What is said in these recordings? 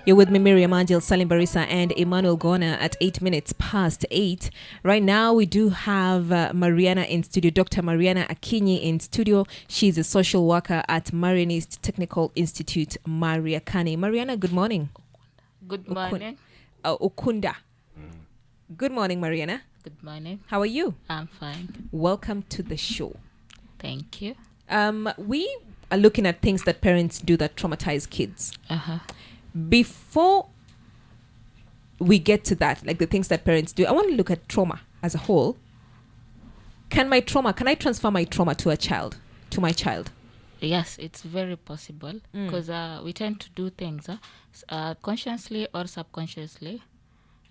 You're with me, Miriam Angel, Salim Barisa, and Emmanuel Gona at 8 minutes past 8. Right now, we do have Mariana in studio, Dr. Mariana Akinyi in studio. She's a social worker at MARIANIST Technical Institute, MARIAKANI. Mariana, good morning. Good morning. Okunda. Good morning, Mariana. Good morning. How are you? I'm fine. Welcome to the show. Thank you. We are looking at things that parents do that traumatize kids. Before we get to that, like the things that parents do, I want to look at trauma as a whole. Can I transfer my trauma to my child? Yes, it's very possible because we tend to do things consciously or subconsciously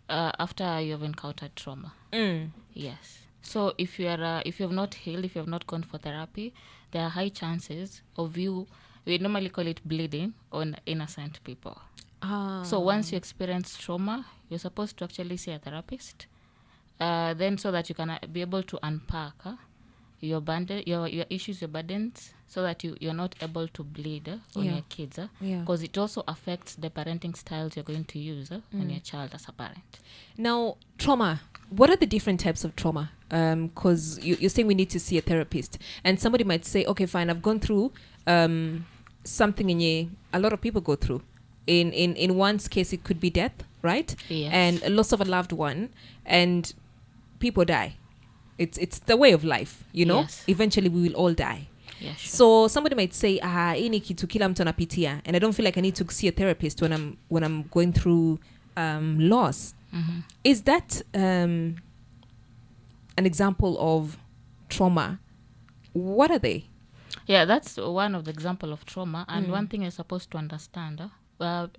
after you've encountered trauma. Yes. So if you have not healed, if you have not gone for therapy, there are high chances of you. We normally call it bleeding on innocent people. So once you experience trauma, you're supposed to actually see a therapist. Then so that you can be able to unpack your issues, your burdens, so that you're not able to bleed on your kids. Because it also affects the parenting styles you're going to use on your child as a parent. Now, trauma. What are the different types of trauma? Because you're saying we need to see a therapist. And somebody might say, okay, fine, I've gone through something a lot of people go through. In one's case, it could be death, right? Yes. And a loss of a loved one, and people die. It's the way of life, you know? Yes. Eventually, we will all die. Yeah, sure. So somebody might say, ini kitu kila mtu anapitia, and I don't feel like I need to see a therapist when I'm going through loss. Is that an example of trauma? What are they? Yeah, that's one of the example of trauma. And one thing you're supposed to understand,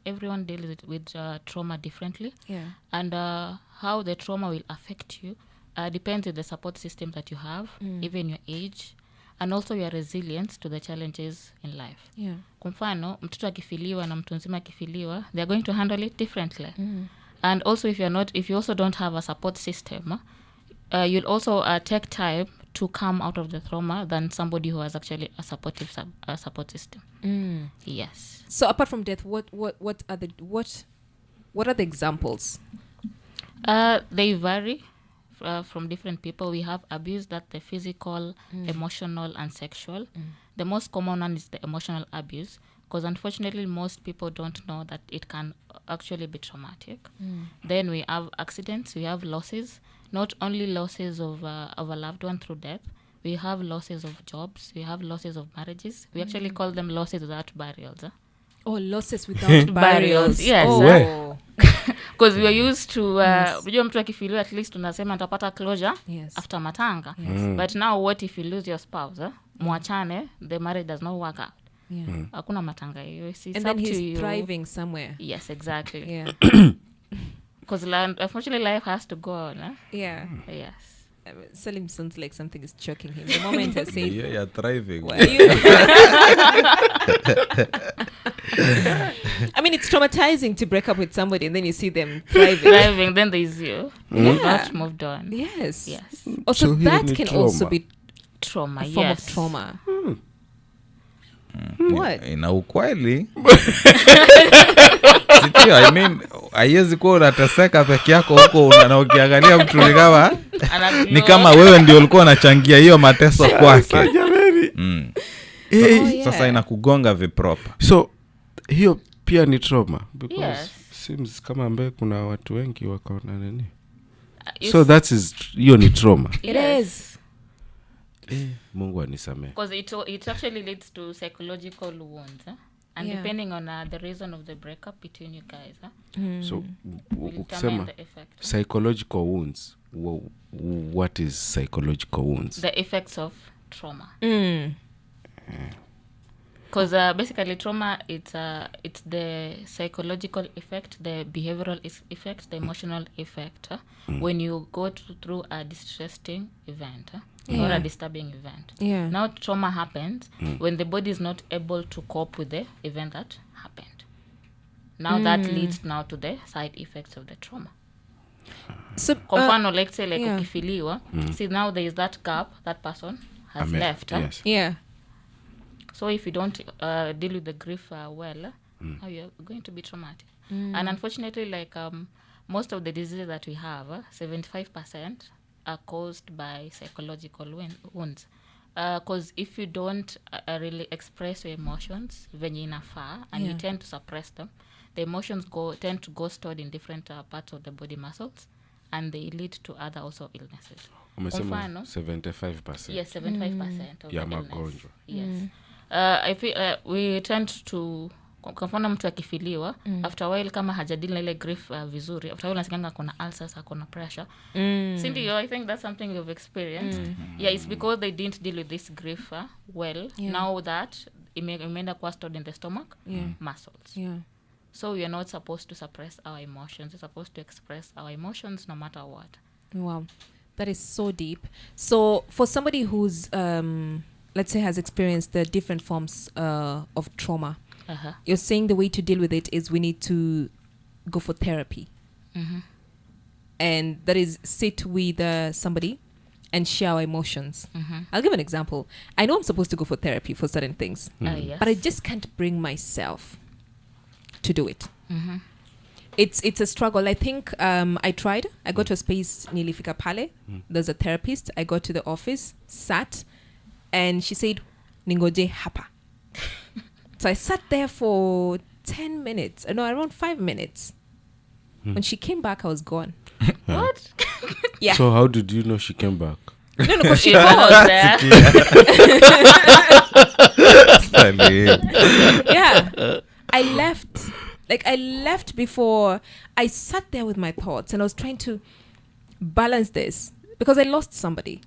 everyone deals with trauma differently. Yeah. And how the trauma will affect you depends on the support system that you have, even your age, and also your resilience to the challenges in life. Yeah. Kwa mfano, mtoto akifiliwa na mtu nzima akifiliwa, they're going to handle it differently. And also if you also don't have a support system, you'll also take time to come out of the trauma than somebody who has actually a supportive support system. Yes. So apart from death, what are the examples? They vary from different people. We have abuse, that the physical, emotional, and sexual. The most common one is the emotional abuse, because unfortunately most people don't know that it can actually be traumatic. Then we have accidents, we have losses, not only losses of a loved one through death. We have losses of jobs, we have losses of marriages. We actually call them losses without burials. Oh, losses without burials. Yes. Oh. Because we are used to unajua mtu akifiliwa at least unasema atapata closure after matanga. But now what if you lose your spouse? Mwachane, the marriage does not work out. Hakuna matanga hiyo. And then he's thriving somewhere. Yes, exactly. Yeah. Because unfortunately life has to go on. Yeah. Yes. Salim sounds like something is choking him. The moment I say, yeah, you're thriving. I mean, it's traumatizing to break up with somebody and then you see them thriving. Then there's you. Not moved on. Yes. Yes. Also, So that can trauma. also be Trauma. a form Yes. of trauma. What? Ina ukweli. Sio, I mean, haiwezi kuwa unateseka peke yako huko na ukiangalia mtu ni kama wewe ndio ulikuwa unachangia hiyo mateso kwake. Sasa inakugonga vipropa. So hiyo pia ni trauma because Yes. seems kama ambaye kuna watu wengi wakaona nini. So hiyo ni trauma. It is. Mungu anisamee. Because it actually leads to psychological wounds. And depending on the reason of the breakup between you guys. So will ukisema determine the effect. psychological wounds, what is psychological wounds? The effects of trauma. Because basically trauma, it's the psychological effect, the behavioral effect, the emotional effect when you go through a distressing event or a disturbing event. Yeah. Now trauma happens when the body is not able to cope with the event that happened. Now that leads now to the side effects of the trauma. So, Kwa mfano, let's say ukifiliwa, see now there is that gap that person has left. Yes. Yeah. So if you don't deal with the grief well, how you're going to be traumatic. And unfortunately, like most of the diseases that we have, 75% are caused by psychological wounds. Because if you don't really express your emotions venye inafaa and you tend to suppress them, the emotions tend to go stored in different parts of the body muscles, and they lead to other also illnesses. Umesema 75%. Yes, 75% of ya the magonjwa. illness. Yes. I feel we tend to, kwa mfano mtu akifiliwa after a while kama hajadili na ile grief vizuri, after a while nasikanga kuna ulcers, kuna pressure. Cindy, I think that's something you've experienced. Yeah, it's because they didn't deal with this grief well. Now that imeenda kwa stored in the stomach muscles. So we are not supposed to suppress our emotions. We're supposed to express our emotions no matter what. Wow, that is so deep. So for somebody who's let's say has experienced the different forms of trauma, you're saying the way to deal with it is we need to go for therapy. And that is sit with somebody and share our emotions. I'll give an example. I know I'm supposed to go for therapy for certain things, Yes. but I just can't bring myself to do it. It's a struggle. I think I tried. I got to a space nilifika pale. There's a therapist. I got to the office, sat, and she said, "Ningoje hapa." So I sat there for 10 minutes. No, around 5 minutes. When she came back, I was gone. What? Yeah. So how did you know she came back? No, because she She was. was there. Yeah. I left before. I sat there with my thoughts and I was trying to balance this because I lost somebody,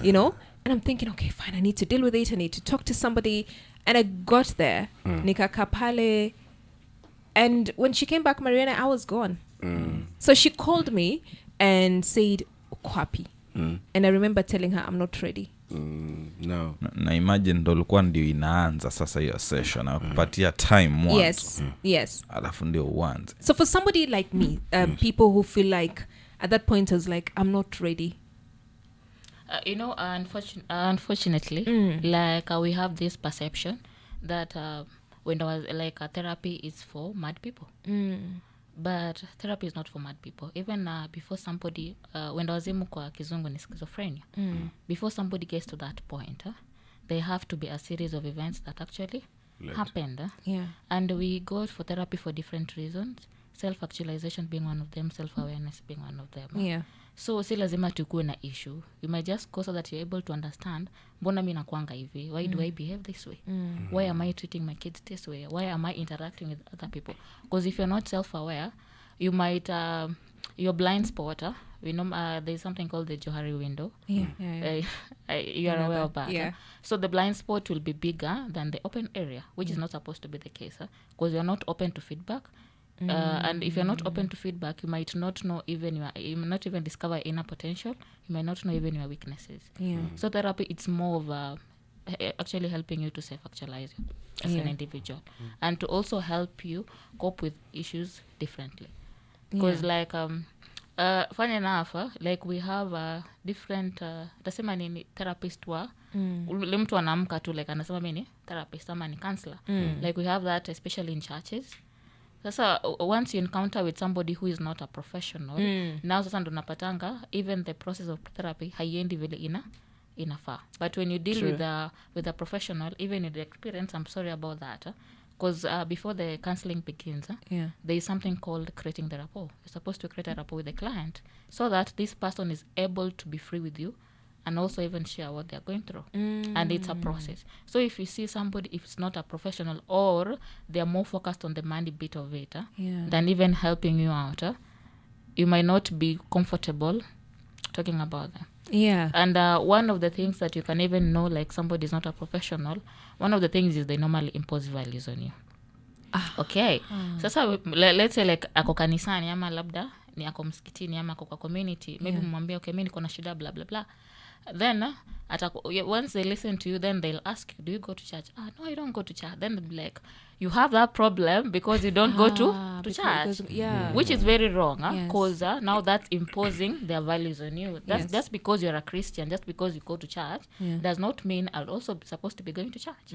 you know? And I'm thinking, okay, fine, I need to deal with it. I need to talk to somebody. And I got there, nikaka pale. And when she came back, Mariana, I was gone. So she called me and said, "Ukwapi." And I remember telling her, "I'm not ready." No. Na imagine ndo ulikuwa ndio inaanza sasa hiyo session na kupatia time once. Yes. Alafu ndio uanze. So for somebody like me, people who feel like at that point I was like, I'm not ready. You know, unfortunately, like we have this perception that when I was like therapy is for mad people. But therapy is not for mad people. Even before somebody, when wazimu kwa kizungu ni schizophrenia, before somebody gets to that point, there have to be a series of events that actually happened. And we go for therapy for different reasons. Self-actualization being one of them, self-awareness being one of them. So si lazima tukue na issue. You might just go so that you're able to understand, mbona mimi nakuanga hivi? Why do I behave this way? Why am I treating my kids this way? Why am I interacting with other people? Because if you're not self-aware, you might, your blind spot, we know there's something called the Johari window. You are aware of that. So the blind spot will be bigger than the open area, which is not supposed to be the case, because you're not open to feedback. And if you're not open to feedback, you might not know even you might not even discover inner potential. You might not know even your weaknesses. So therapy, it's more of actually helping you to self-actualize you as an individual, and to also help you cope with issues differently. Because like funny enough, like we have different tasema nini therapist wa ule mtu anaamka tu like anasema mimi ni therapist ama ni counselor. Like we have that especially in churches. Sasa once you encounter with somebody who is not a professional, now sasa ndo napatanga even the process of therapy haiendi vile inafaa. But when you deal with a professional, even in the experience, I'm sorry about that, because before the counseling begins, there is something called creating the rapport. You're supposed to create a rapport with the client so that this person is able to be free with you and also even share what they're going through. And it's a process. So if you see somebody, if it's not a professional or they're more focused on the money bit of it than even helping you out, you might not be comfortable talking about them. And one of the things that you can even know, like somebody is not a professional, one of the things is they normally impose values on you. Okay. Sasa let's say like ako kanisani ama labda ni ako msikitini ama ako kwa community, maybe mwambie okay, mimi niko na shida blah blah blah. then once they listen to you, then they'll ask you, do you go to church? No, I don't go to church. Then they'll be like, you have that problem because you don't go to church. Which is very wrong, because now that's imposing their values on you. That's just because you're a Christian, just because you go to church, does not mean I'll also be supposed to be going to church.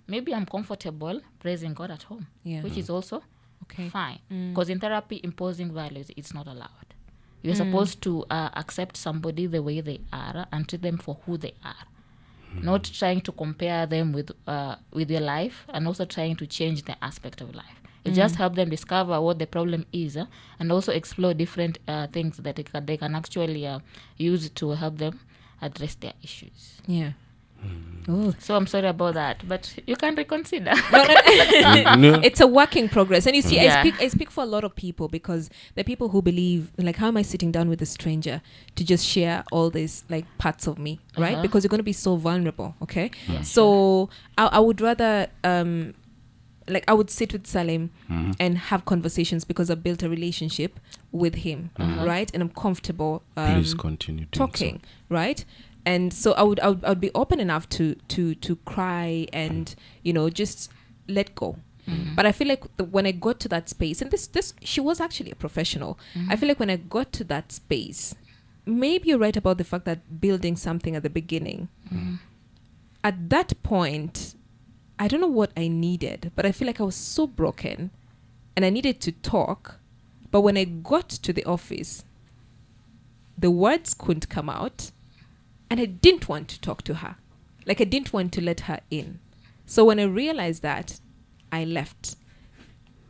Maybe I'm comfortable praising God at home, which is also fine. Because in therapy, imposing values, it's not allowed. You're supposed to accept somebody the way they are and treat them for who they are. Not trying to compare them with your life and also trying to change the aspect of life. You just help them discover what the problem is and also explore different things that they can actually use to help them address their issues. Yeah. So I'm sorry about that, but you can reconsider. It's a work in progress. And you see, I speak for a lot of people, because the people who believe, like, how am I sitting down with a stranger to just share all these like parts of me, right? Because you're going to be so vulnerable, okay? So I would rather like I would sit with Salim and have conversations, because I built a relationship with him, right? And I'm comfortable please continue talking, right? And so I would be open enough to cry and, just let go. But I feel like when I got to that space, and this she was actually a professional. I feel like when I got to that space, maybe you're right about the fact that building something at the beginning, at that point, I don't know what I needed, but I feel like I was so broken and I needed to talk. But when I got to the office, the words couldn't come out. And I didn't want to talk to her. Like, I didn't want to let her in. So when I realized that, I left.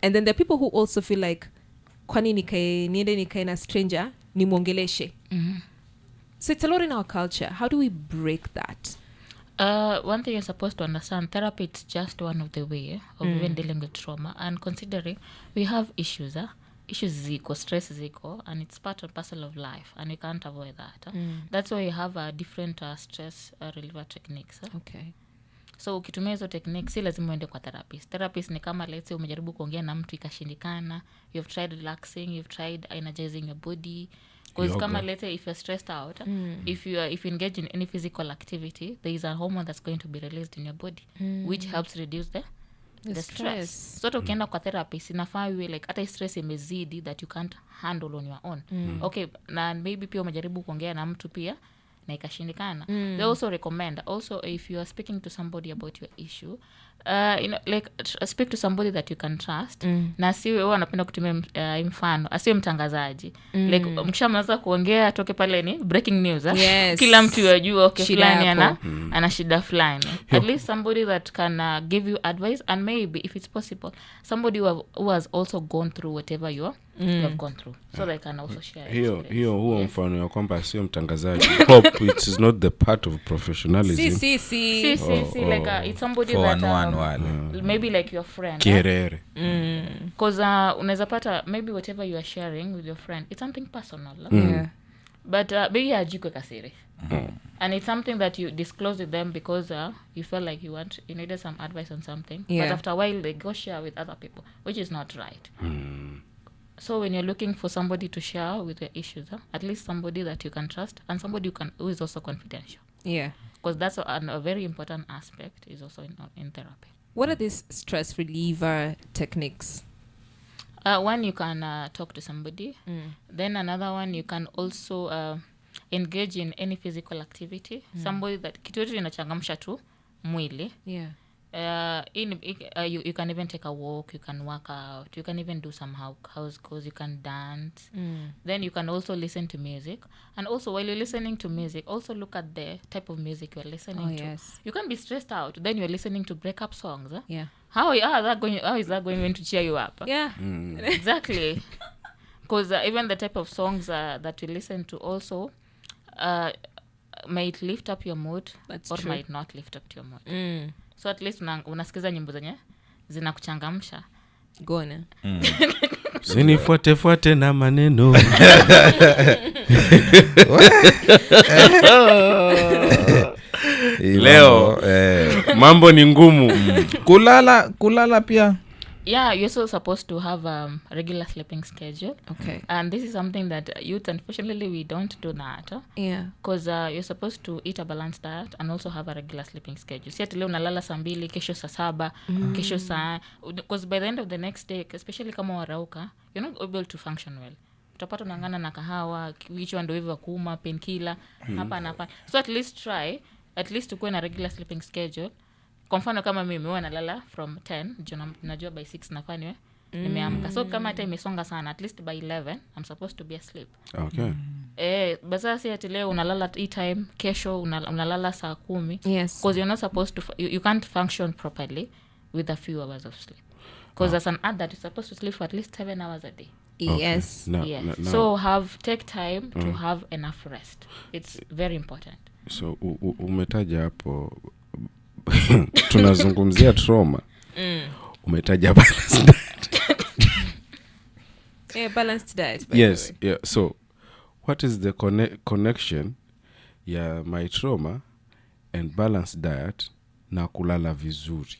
And then there are people who also feel like, kwani niende nikae na stranger, nimwongeleshe. So it's a lot in our culture. How do we break that? One thing you're supposed to understand, therapy is just one of the way of even dealing with trauma. And considering we have issues, issues ziko, stress ziko, and it's part and parcel of life, and you can't avoid that. That's why you have different stress reliever techniques. Okay. So ukitumia hizo techniques, si lazima uende kwa therapist. Therapist ni kama, let's say umejaribu kuongea na mtu ikashindikana, you've tried relaxing, you've tried energizing your body. Because kama, let's say, if you're stressed out, if you engage in any physical activity, there is a hormone that's going to be released in your body, which helps reduce the stress. So ukienda kwa therapist, inafaa iwe like hata stress imezidi that you can't handle on your own. Okay, na maybe pia umejaribu kuongea na mtu pia na ikashindikana. They also recommend, also if you are speaking to somebody about your issue, like speak to somebody that you can trust. Na siwe wewe unapenda kutumia mfano, asiwe mtangazaji. Like mkishamaliza kuongea toke pale ni breaking news. Kila mtu yajua okay fulani ana shida fulani. At least somebody that can give you advice, and maybe if it's possible somebody who has also gone through whatever you have gone through, so they can also share hiyo huo mfano ya kwamba sio mtangazaji. Hope it is not the part of professionalism. Like it's somebody that maybe like your friend. Kierere. Because unaweza pata maybe whatever you are sharing with your friend, it's something personal. But maybe hajiko kasiri. And it's something that you disclose with them because you felt like you needed some advice on something. But after a while they go share with other people, which is not right. So when you're looking for somebody to share with your issues, at least somebody that you can trust, and somebody who is also confidential. Yeah. Because that's a very important aspect is also in therapy. What are these stress reliever techniques? One, you can talk to somebody. Then another one, you can also engage in any physical activity. Somebody that kitu yote inachangamsha tu mwili. Yeah. You can even take a walk, you can work out, you can even do some house chores, you can dance. Then you can also listen to music. And also while you're listening to music, also look at the type of music you're listening to. Yes. You can be stressed out, then you're listening to breakup songs. Yeah. How is that going to cheer you up? Yeah. Exactly. Because even the type of songs that you listen to also might lift up your mood. That's or true. Might not lift up your mood. So at least unasikiza nyimbo zenye zinakuchangamsha. Gona. Sinifuate na maneno. Leo mambo ni ngumu. Kulala pia. Yeah, you're also supposed to have a regular sleeping schedule. Okay. And this is something that youth, unfortunately, we don't do that. Yeah. Because you're supposed to eat a balanced diet and also have a regular sleeping schedule. Si ati leo unalala saa 2, kesho saa 7, kesho saa... Because by the end of the next day, especially kama warauka, you're not able to function well. Utapata unangana na kahawa, kichwa ndio hivyo kuuma, painkiller, hapa na hapa. So at least ukuwe na regular sleeping schedule. Kwa mfano kama mimi huwa nalala from 10, najua by 6 nafanywe nimeamka. So kama hata imesonga sana, at least by 11 I'm supposed to be asleep. Okay. Basa si ati leo unalala at time, kesho unalala saa 10. Yes. Because you're not supposed to you can't function properly with a few hours of sleep. Because as an adult you're supposed to sleep for at least 7 hours a day. Yes. Okay. Yes. So take time to have enough rest. It's very important. So umetaja hapo tunazungumzia trauma. Umetaja balanced diet. Yeah, balanced diet. Yes, yeah. So what is the connection ya my trauma and balanced diet na kulala vizuri?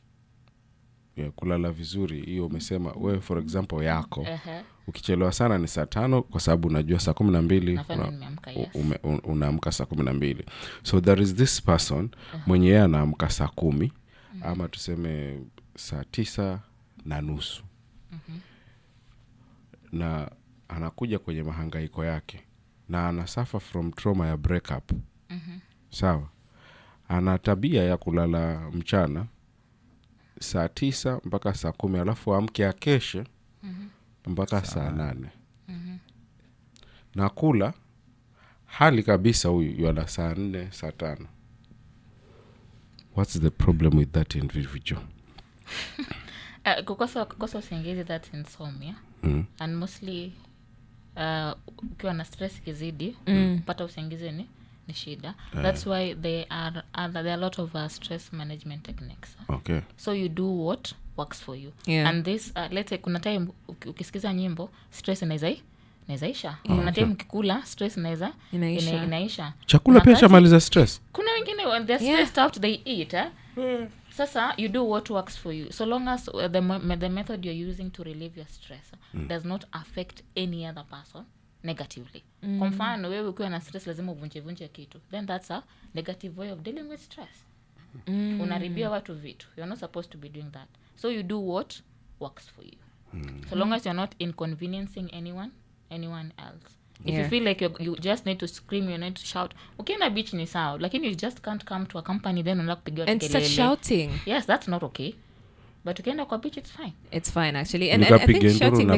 Yeah, kulala vizuri hiyo umesema wewe for example yako. Ukichelewa sana ni saa 5 kwa sababu unajua saa 12 unaamka saa 12. So there is this person mwenye yeye anaamka saa 10 ama tuseme saa 9:30. Na anakuja kwenye mahangaiko yake na ana suffer from trauma ya breakup. Sawa. Ana tabia ya kulala mchana saa 9 mpaka saa 10 alafu amke akeshe mpaka saa 8. Na kula hali kabisa huyu yala saa 4 saa 5. What's the problem with that individual? Kukosa usingizi, that's insomnia. And mostly ukiwa na stress kizidi pata usingizi ni shida. That's why there are a lot of stress management techniques. Okay. So you do what works for you. Yeah. And this let's say kuna time ukisikiza nyimbo stress inaisha. Kuna time ukikula stress inaisha. Chakula pia chamaliza stress. Kuna wengine when they're stressed out they eat. Sasa you do what works for you. So long as the method you're using to relieve your stress does not affect any other person negatively. Kwa mfano wewe ukiwa na stress lazima uvunje kitu. Then that's a negative way of dealing with stress. Unaribia watu vitu. You're not supposed to be doing that. So you do what works for you. So long as you're not inconveniencing anyone else. If you feel like you just need to scream, you need to shout. Okay, na beach ni sawa, lakini you just can't come to a company then unaanza kupiga kelele. And start shouting. Yes, that's not okay. But ukienda kwa beach, it's fine. It's fine actually. And I think shouting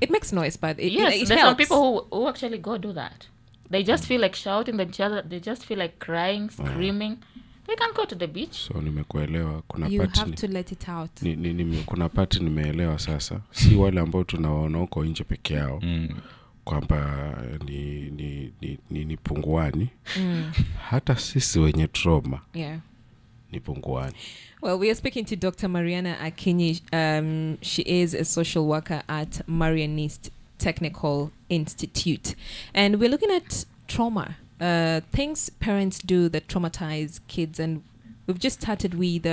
makes noise, but it there's helps. Some people who actually go do that. They just feel like shouting, they just feel like crying, screaming. They can't go to the beach. So nimekuelewa. Kuna you have to let it out. Kuna part nimeelewa sasa. Si wale ambao tunawaona huko nje peke yao. Kwamba ni punguani. Hata sisi wenye trauma. Yeah. Ni punguani. Well, we are speaking to Dr. Mariana Akinyi. She is a social worker at MARIANIST Technical Institute. And we're looking at trauma. Things parents do that traumatize kids. And we've just started with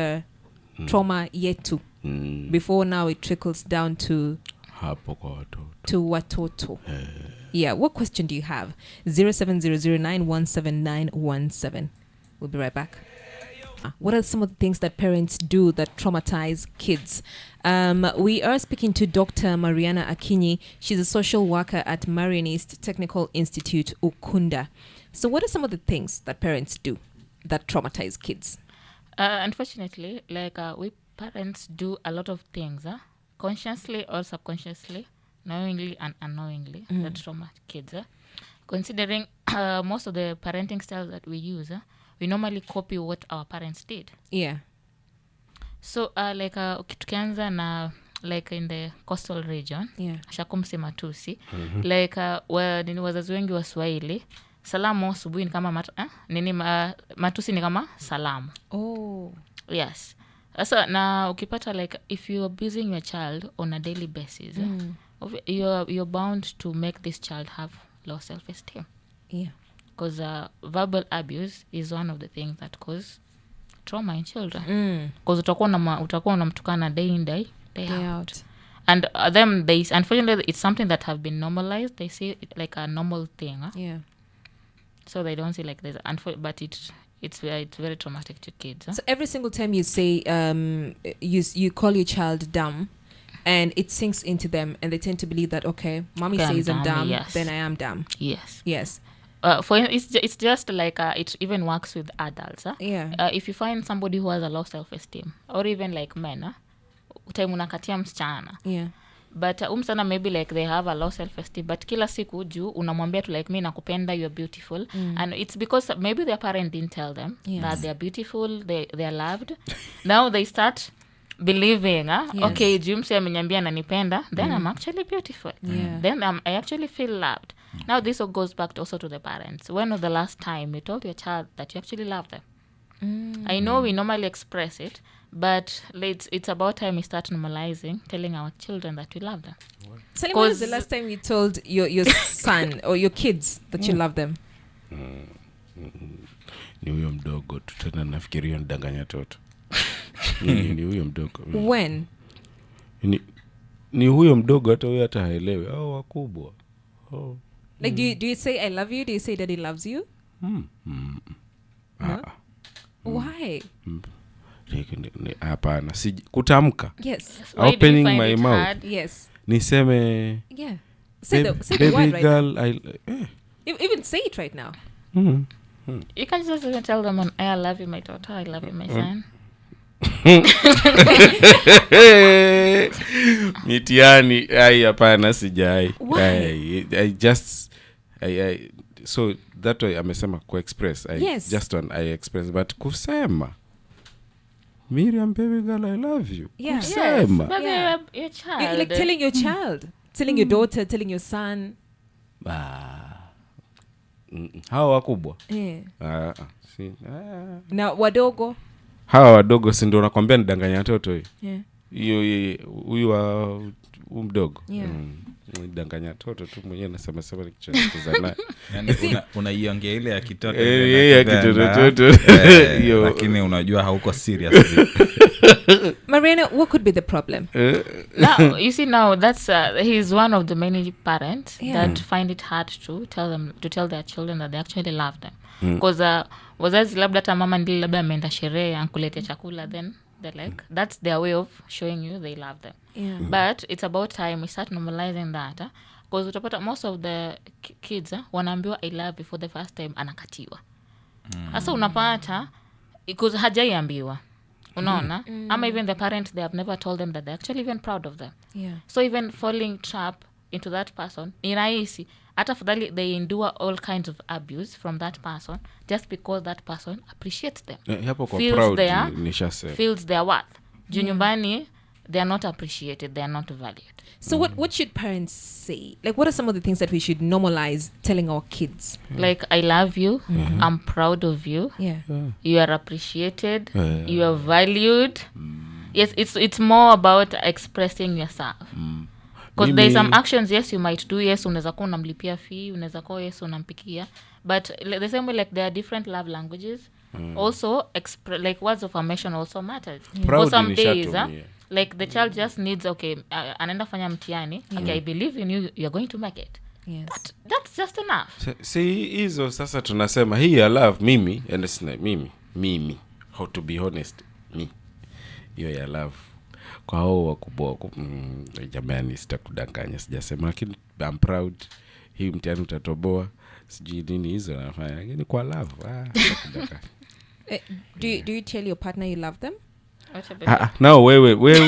trauma yet to. Before now it trickles down to watoto. Yeah, what question do you have? 0700917917. We'll be right back. What are some of the things that parents do that traumatize kids? We are speaking to Dr. Mariana Akinyi. She's a social worker at MARIANIST Technical Institute, Ukunda. So what are some of the things that parents do that traumatize kids? Unfortunately, we parents do a lot of things, consciously or subconsciously, knowingly and unknowingly, that trauma kids. Considering most of the parenting styles that we use, we normally copy what our parents did. Yeah. So tukianza na in the coastal region, Shakumsi Matusi, ni wazazi wengi wa Swahili, salamu asubuhi ni kama Matusi ni kama salamu. Oh. Yes. So now ukipata if you are abusing your child on a daily basis, you're bound to make this child have low self-esteem. Yeah. Because verbal abuse is one of the things that cause trauma in children. Because utakuwa unamtukana day in day out. And them, unfortunately, it's something that have been normalized. They see it like a normal thing. Huh? Yeah. So they don't see like this. But it's very traumatic to kids. Huh? So every single time you say you call your child dumb, and it sinks into them, and they tend to believe that, okay, mommy says I'm dumb, yes. then I am dumb. Yes. Yes. It's just like it even works with adults. Huh? Yeah. If you find somebody who has a low self-esteem, or even like men, huh? Time unakatia msichana. Yeah. But msichana maybe like they have a low self-esteem, but kila siku juu unamwambia tu like, mimi nakupenda, you're beautiful. And it's because maybe their parent didn't tell them that they're beautiful, they are loved. Now they start believing, okay, Jumsi ameniambia ananipenda, then I'm actually beautiful. Then I actually feel loved. Now this all goes back also to the parents. When was the last time you told your child that you actually love them? I know we normally express it, but it's about time we start normalizing telling our children that we love them. Salim, when was the last time you told your son or your kids that you love them? Ni huyo mdogo tu, tena nafikiria ndanganya toto. Ni huyo mdogo. When? Ni huyo mdogo, hata huyo hata haelewi. Wakubwa. Like do you say I love you? Do you say daddy loves you? No? Why? Hapana, kutamka. Yes. Opening my mouth. Yes. Niseme, yeah. Say the word right girl, now. Even say it right now. You can just tell them, I love you, my daughter. I love you, my son. Mitiani, hapana sijai. I just so that way amesema express. I express, but kusema Miriam, baby girl, I love you. Yeah. Kusema. Yes, your child. Like telling your child, telling your daughter, telling your son. Hawa wakubwa. Na wadogo. Hawa wadogo si ndio nakwambia nidanganya toto hiyo. Yeah. Huyu mdogo. Nidanganya toto tu mwenyewe nasema nikicheza naye. Yani unaiongea ile ya kitoto. Ya kitoto. Lakini unajua hauko serious. Mariana, what could be the problem? Now, you see, now that's he's one of the many parents that find it hard to tell their children that they actually love them. Because wazazi labda hata mama ndili labda ameenda sherehe ankuletea chakula, then they're like, that's their way of showing you they love them. Yeah. But it's about time we start normalizing that. Because utapata most of the kids wanaambiwa I love you for the first time anakatiwa. Sasa unapata because hajaiambiwa. Unaona? Ama even the parents, they have never told them that they're actually even proud of them. Yeah. So even falling trap into that person, ni rahisi. Hata fadhali they endure all kinds of abuse from that person just because that person appreciates them. Hapo kwa proud nishasema. Feels their worth. Juu nyumbani, they are not appreciated, they are not valued. So what should parents say? Like, what are some of the things that we should normalize telling our kids? Like, I love you, I'm proud of you, you are appreciated, you are valued. Yes, it's more about expressing yourself. Because there's some actions, yes, you might do. Yes, unaweza kuwa unamlipia fee, unaweza kuwa yes, unampikia. But the same way, like, there are different love languages. Also, like, words of affirmation also matters. For some days, like, the child just needs, okay, anaenda fanya mtihani. Okay, I believe in you, you're going to make it. Yes. That's just enough. See, hizo sasa tunasema, hii I love mimi, and it's like, mimi. How to be honest, me. Hiyo ya love. Kwa hao wakubwa jamani sitakudanganya sijasema, lakini I'm proud, hii mtihani utatoboa, sijui nini hizo nafanya, lakini kwa love sitakudanganya. Do you tell your partner you love them? No, wewe. Maybe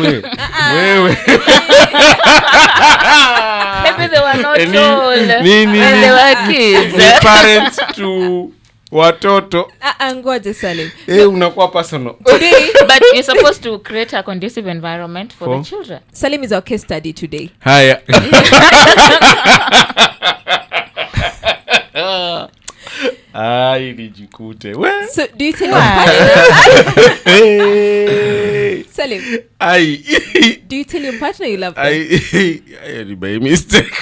they were not told when they were kids. Ni parents to watoto. Ngoja Salim. Unakuwa personal. Today, but you're supposed to create a conducive environment for the children. Salim is our case study today. Haya. Nijikute. So do you tell your partner? Salim. Do you tell your partner you love them? I by mistake.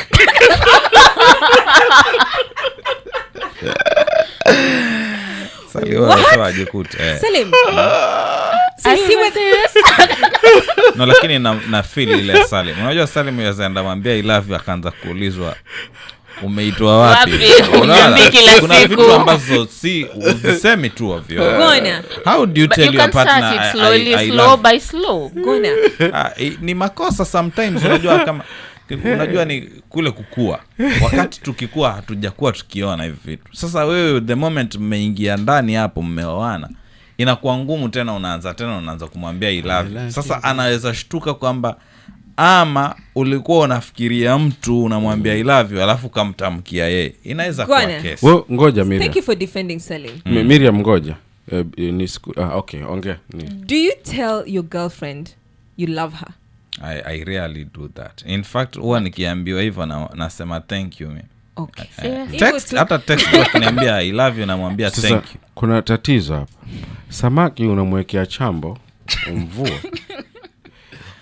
Salim, Salim. No, lakini na feel ile Salim. Unajua Salim yazaenda mwambia I love you akaanza kuulizwa umeitwa wapi? Kuna vitu ambazo si usisemi tu ovyo. How do you tell your partner it slowly, slow by slow? Ni makosa sometimes unajua ni kule kukua. Wakati tukikua hatujakuwa tukiona hivi vitu. Sasa wewe the moment mmeingia ndani hapo mmeoana, inakuwa ngumu tena unaanza kumwambia I love you. Sasa anaweza shtuka kwamba ama ulikuwa unafikiria mtu unamwambia I love you alafu kamtamkia yeye. Inaweza kuwa kesi. Ngoja Miriam. Thank you for defending Salim. Miriam ngoja. Okay, ongea. Do you tell your girlfriend you love her? I rarely do that. In fact, huwa nikiambiwa hivyo nasema thank you. Okay. Hata text wakiniambia I love you namwambia thank you. Kuna tatizo hapa. Samaki unamwekea chambo, umvua.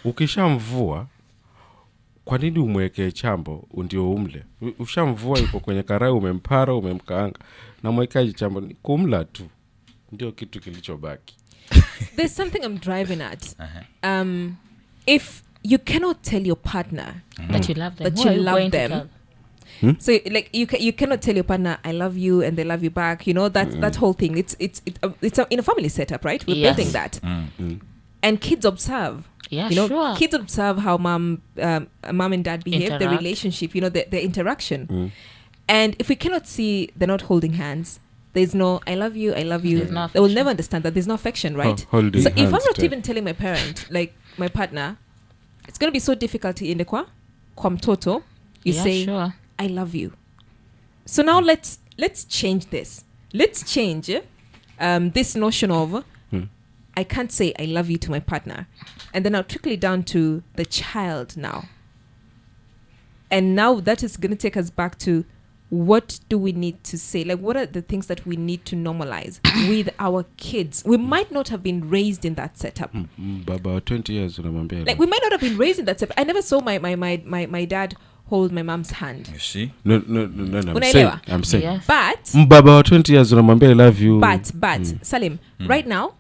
Ukishamvua, kwa nini umwekee chambo ndio umle? Ushamvua yuko kwenye karai, umempara, umemkaanga. Na mwekaji chambo ni kumla tu. Ndio kitu kilichobaki. There's something I'm driving at. If you cannot tell your partner that you love them, so like you cannot tell your partner I love you and they love you back, you know, that whole thing, it's in a family setup, right? We're building that. And kids observe. Yeah, you know, sure. Kids observe how mom and dad behave, the relationship, you know, the interaction. And if we cannot see they're not holding hands, there's no I love you, no, they will never understand that there's no affection, right? So if I'm not even telling my parent, like my partner, it's going to be so difficult in the kwa mtoto, you say sure. I love you. So now let's change this. Let's change this notion of I can't say I love you to my partner. And then I'll trickle it down to the child now. And now that is going to take us back to what do we need to say? Like, what are the things that we need to normalize with our kids? We might not have been raised in that setup. About 20 years, like, we might not have been raised in that setup. I never saw my dad hold my mom's hand. You see? No. I'm saying. Yes. But Baba 20 years, unamwambia I love you. But Salim, right now,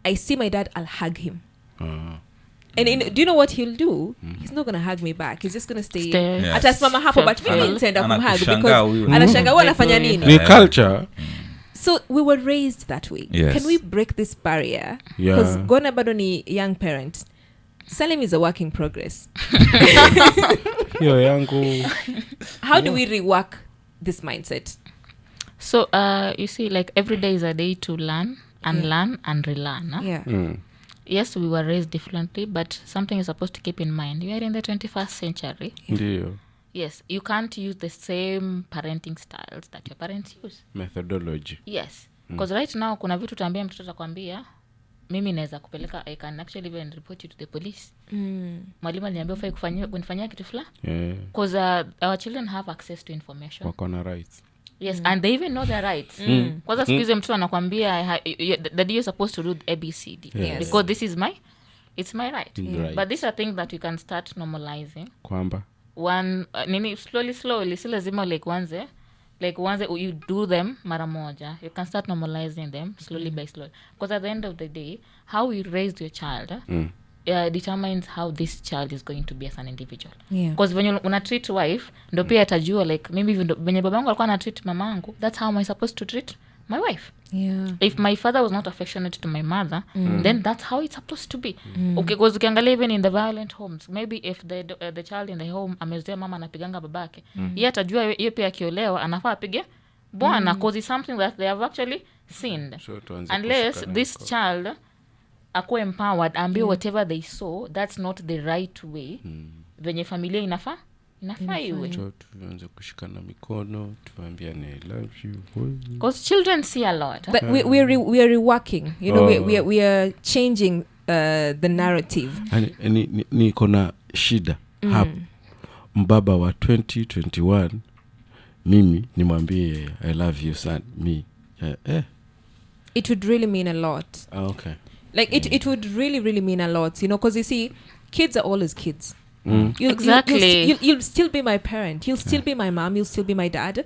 I see my dad, I'll hug him. And do you know what he'll do? He's not going to hug me back. He's just going to stay. Yes. Atasimama hapo, but mimi nitaenda kumhug because anashangaa wewe anafanya nini? Ni culture. So we were raised that way. Yes. Can we break this barrier? Because Gona bado ni young parent. Salim is a work in progress. Hiyo yangu. How do we rework this mindset? So you see, like every day is a day to learn and learn and relearn. Huh? Yeah. Yes, we were raised differently, but something you're supposed to keep in mind. We are in the 21st century. Ndio. Yes, you can't use the same parenting styles that your parents use. Methodology. Yes, because right now kuna vitu utaambia mtoto atakwambia mimi naweza kupeleka, I can actually even report you to the police. Mwalimu aliniambia ufai kunifanyia kitu fulani. Because our children have access to information. Wako na rights. Yes, and they even know their rights. Kwanza siku hizi mtu anakuambia that you're supposed to do ABCD. Yes. Because this is it's my right. Right. But these are things that we can start normalizing. Kwamba Slowly, si lazima once you do them mara moja. You can start normalizing them slowly by slowly. Because at the end of the day, how you raised your child determines how this child is going to be as an individual. Because when you una treat wife, ndo pia atajua like maybe venye babangu alikuwa ana treat mamangu, that's how am I supposed to treat my wife. If my father was not affectionate to my mother, then that's how it's supposed to be. Okay, because ukiangalia even in the violent homes, maybe if the child in the home amezoea mama anapiganga babake, yeye atajua yeye pia akiolewa anafaa apige bwana, because it's something that they have actually seen. Unless this child akuwe empowered, ambiwe whatever they saw, that's not the right way. Venye familia inafaa iwe. Tuanze kushikana mikono, tuambiane I love you. Because children see a lot. But we are reworking. You know, we are changing the narrative. Niko na shida hapo. Mbaba wa 2021 mimi nimwambie I love you son me. It would really mean a lot. Okay. Like it would really mean a lot, you know, because you see, kids are always kids. Exactly. You'll still be my parent. You'll still be my mom. You'll still be my dad.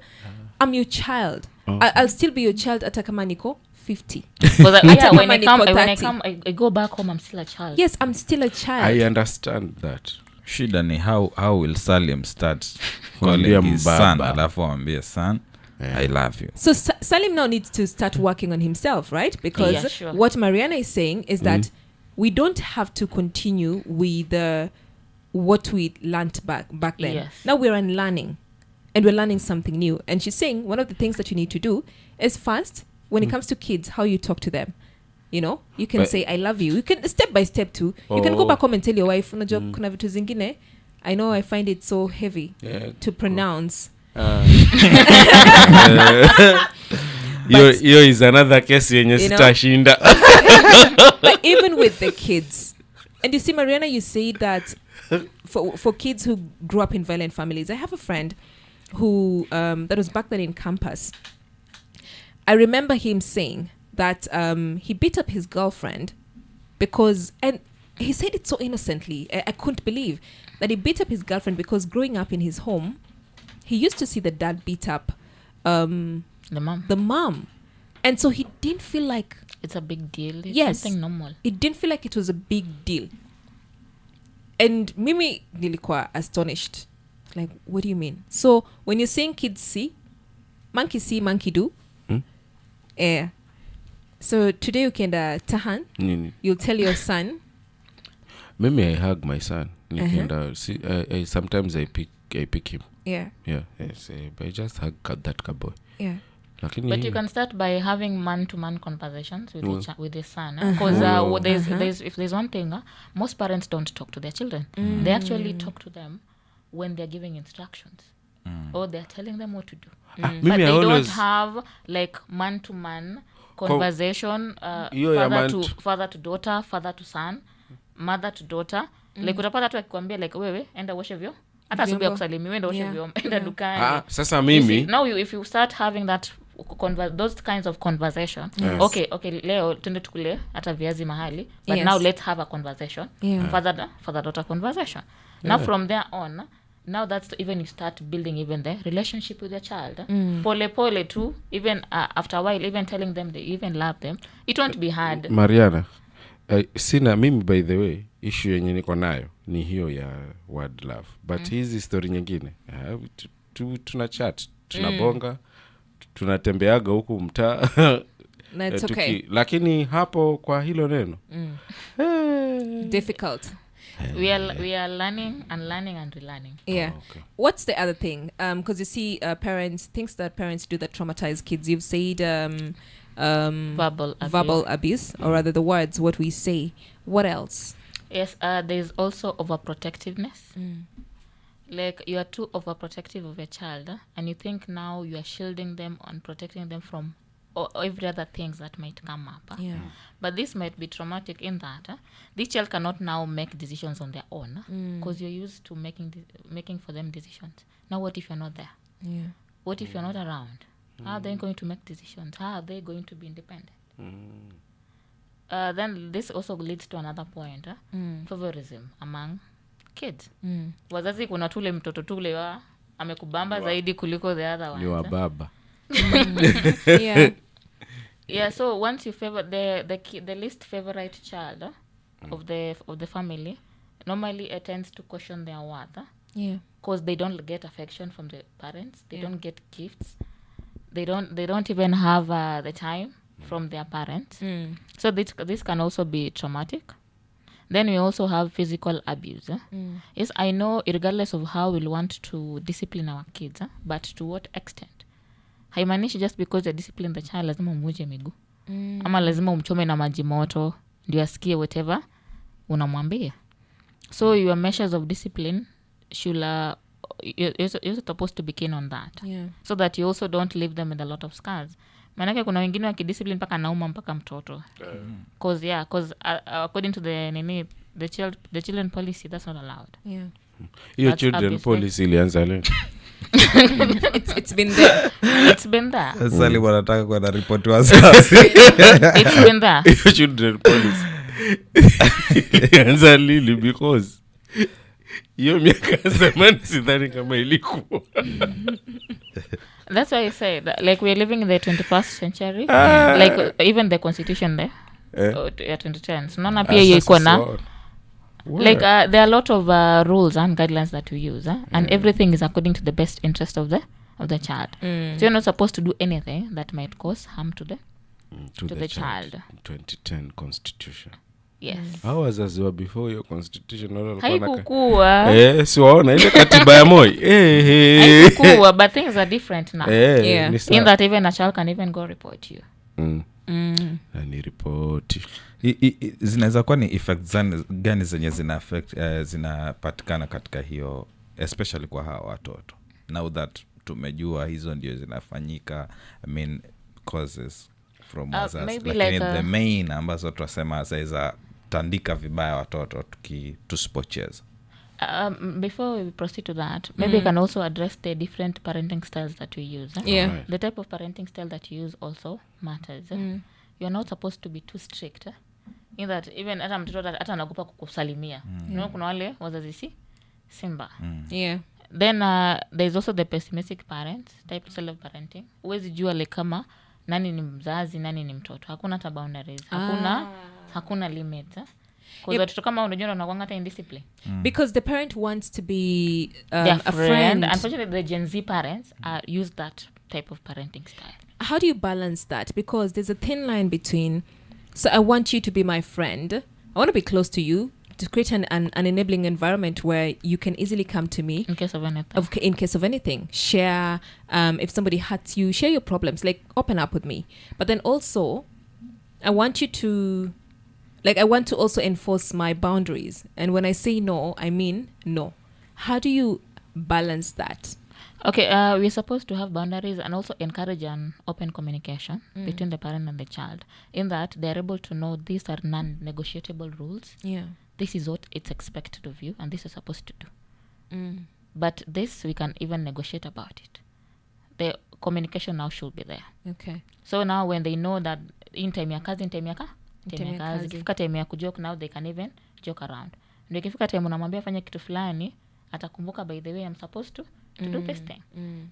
I'm your child. I'll still be your child hata kama niko 50. Because Hata when kama I niko come, 30. I go back home, I'm still a child. Yes, I'm still a child. I understand that. Shida ni how will Salim start Mwambie calling his son mbaba. alafu ambie son I love you. So Salim now needs to start working on himself, right? Because Yeah, sure. what Mariana is saying is that we don't have to continue with what we learnt back then. Yes. Now we're unlearning, and we're learning something new. And she's saying one of the things that you need to do is first, when it comes to kids, how you talk to them. You know, you can say I love you. You can step by step too. You can go back home and tell your wife, unajua kuna vitu zingine, I know I find it so heavy to pronounce. Hiyo is another case yenye sitashinda. But even with the kids, and you see, Mariana, you say that for kids who grew up in violent families, I have a friend who that was back then in campus. I remember him saying that he beat up his girlfriend because, and he said it so innocently, I couldn't believe that he beat up his girlfriend because growing up in his home, he used to see the dad beat up the mom, and so he didn't feel like it's a big deal. It's something normal. It didn't feel like it was a big deal. And mimi nilikuwa astonished, like, what do you mean? So when you're saying kids see monkey do, so today you can tahan, you'll tell your son. Maybe I hug my son. I sometimes I pick him. But I just hug that boy. But you can start by having man-to-man conversations with the son, because if there's one thing, most parents don't talk to their children. They actually talk to them when they're giving instructions or they're telling them what to do. But they don't have like man-to-man conversation, father to daughter, father to son, mother to daughter. Like utapata tu akikwambia like wewe enda washe vyo, hata asubuhi akusalimia enda washe vyo, enda dukani. Sasa mimi now if you start having that those kinds of conversation, okay, leo tuende tukule hata viazi mahali, but now let's have a conversation, father daughter conversation. Now from there on, now that's even you start building even the relationship with your child. Pole too, even after a while, even telling them that you even love them, it won't be hard. Mariana, sina mimi, by the way, issue yenye niko nayo ni hiyo ya word love, but hizi story nyingine tuna chat, tunabonga, tunatembeaga huku mtaa. That's okay. Lakini hapo kwa hilo neno difficult. We are learning and relearning. Okay. What's the other thing? Because you see, things that parents do that traumatize kids. You've said verbal abuse, or rather the words, what we say. What else? Yes, there's also overprotectiveness. Like you are too overprotective of your child, and you think now you are shielding them and protecting them from every other things that might come up. But this might be traumatic in that this child cannot now make decisions on their own because you're used to making for them decisions. Now what if you're not there? What if you're not around? How are they going to make decisions? How are they going to be independent? Then this also leads to another point, favorism among kids. Wazazi kuna tule mtoto tule wa amekubamba zaidi kuliko the other ones. Ni wa baba. So once you favor the least favorite child of the family, normally it tends to question their worth. Because they don't get affection from the parents, they don't get gifts, they don't even have the time from their parents. So this can also be traumatic. Then we also have physical abuse. Yes, I know, regardless of how we want to discipline our kids, but to what extent? Haimanishi just because you discipline the child lazima umuje miguu. Ama lazima umchome na maji moto ndio asikie whatever unamwambia. So your measures of discipline should you're supposed to be keen on that. So that you also don't leave them with a lot of scars. Manake kuna wengine wakidiscipline mpaka nauma mpaka mtoto. Because according to the children policy, that's not allowed. Hiyo children policy ilianza leo. It's been there. It's been there. Sasa wanataka kwa na report wazazi. It's been there. Hiyo children policy ilianza lili because hiyo miaka zamani sidhani kama ilikuwa. That's why I say that, like, we're living in the 21st century. Like even the constitution there ya 2010 naona pia hiyo iko na like there are a lot of rules and guidelines that we use and everything is according to the best interest of the child. So you're not supposed to do anything that might cause harm to the child. 2010 constitution. Yes. How wazazi wa before your constitution haikukua siwaona ile katiba ya Moi haikukua but things are different now. In that even a child can even go report you. Ni report zinaweza kuwa ni effects gani zenye zina affect zinapatikana katika hiyo especially kwa hawa watoto now that tumejua hizo ndio zinafanyika? I mean causes from wazazi like the main ambazo tunasema sasa tandika vibaya watoto tusipocheza. Before we proceed to that, maybe I can also address the different parenting styles that we use. Right. The type of parenting style that you use also matters. You're not supposed to be too strict. In that even hata mtoto hata anakupa kukusalimia. You know kuna wale wazazi simba. Then there is also the pessimistic parents type of style of parenting. Uwezi jua like kama nani ni mzazi nani ni mtoto. Hakuna hata boundaries. Hakuna limits. Because kama unajua unakuanga hata indiscipline. Because the parent wants to be a friend. Unfortunately the Gen Z parents use that type of parenting style. How do you balance that? Because there's a thin line between, so I want you to be my friend, I want to be close to you, to create an enabling environment where you can easily come to me in case of anything. Share, if somebody hurts you, share your problems, like open up with me. But then also I want you to, like, I want to also enforce my boundaries. And when I say no, I mean no. How do you balance that? Okay, we're supposed to have boundaries and also encourage an open communication between the parent and the child. In that, they're able to know these are non-negotiable rules. This is what it's expected of you and this is supposed to do. But this, we can even negotiate about it. The communication now should be there. Okay. So now when they know that in time ya kazi, ikifika time ya kujoke, now they can even joke around. Ndio ikifika time unamwambia fanya kitu fulani, atakumbuka by the way I'm supposed to do this thing.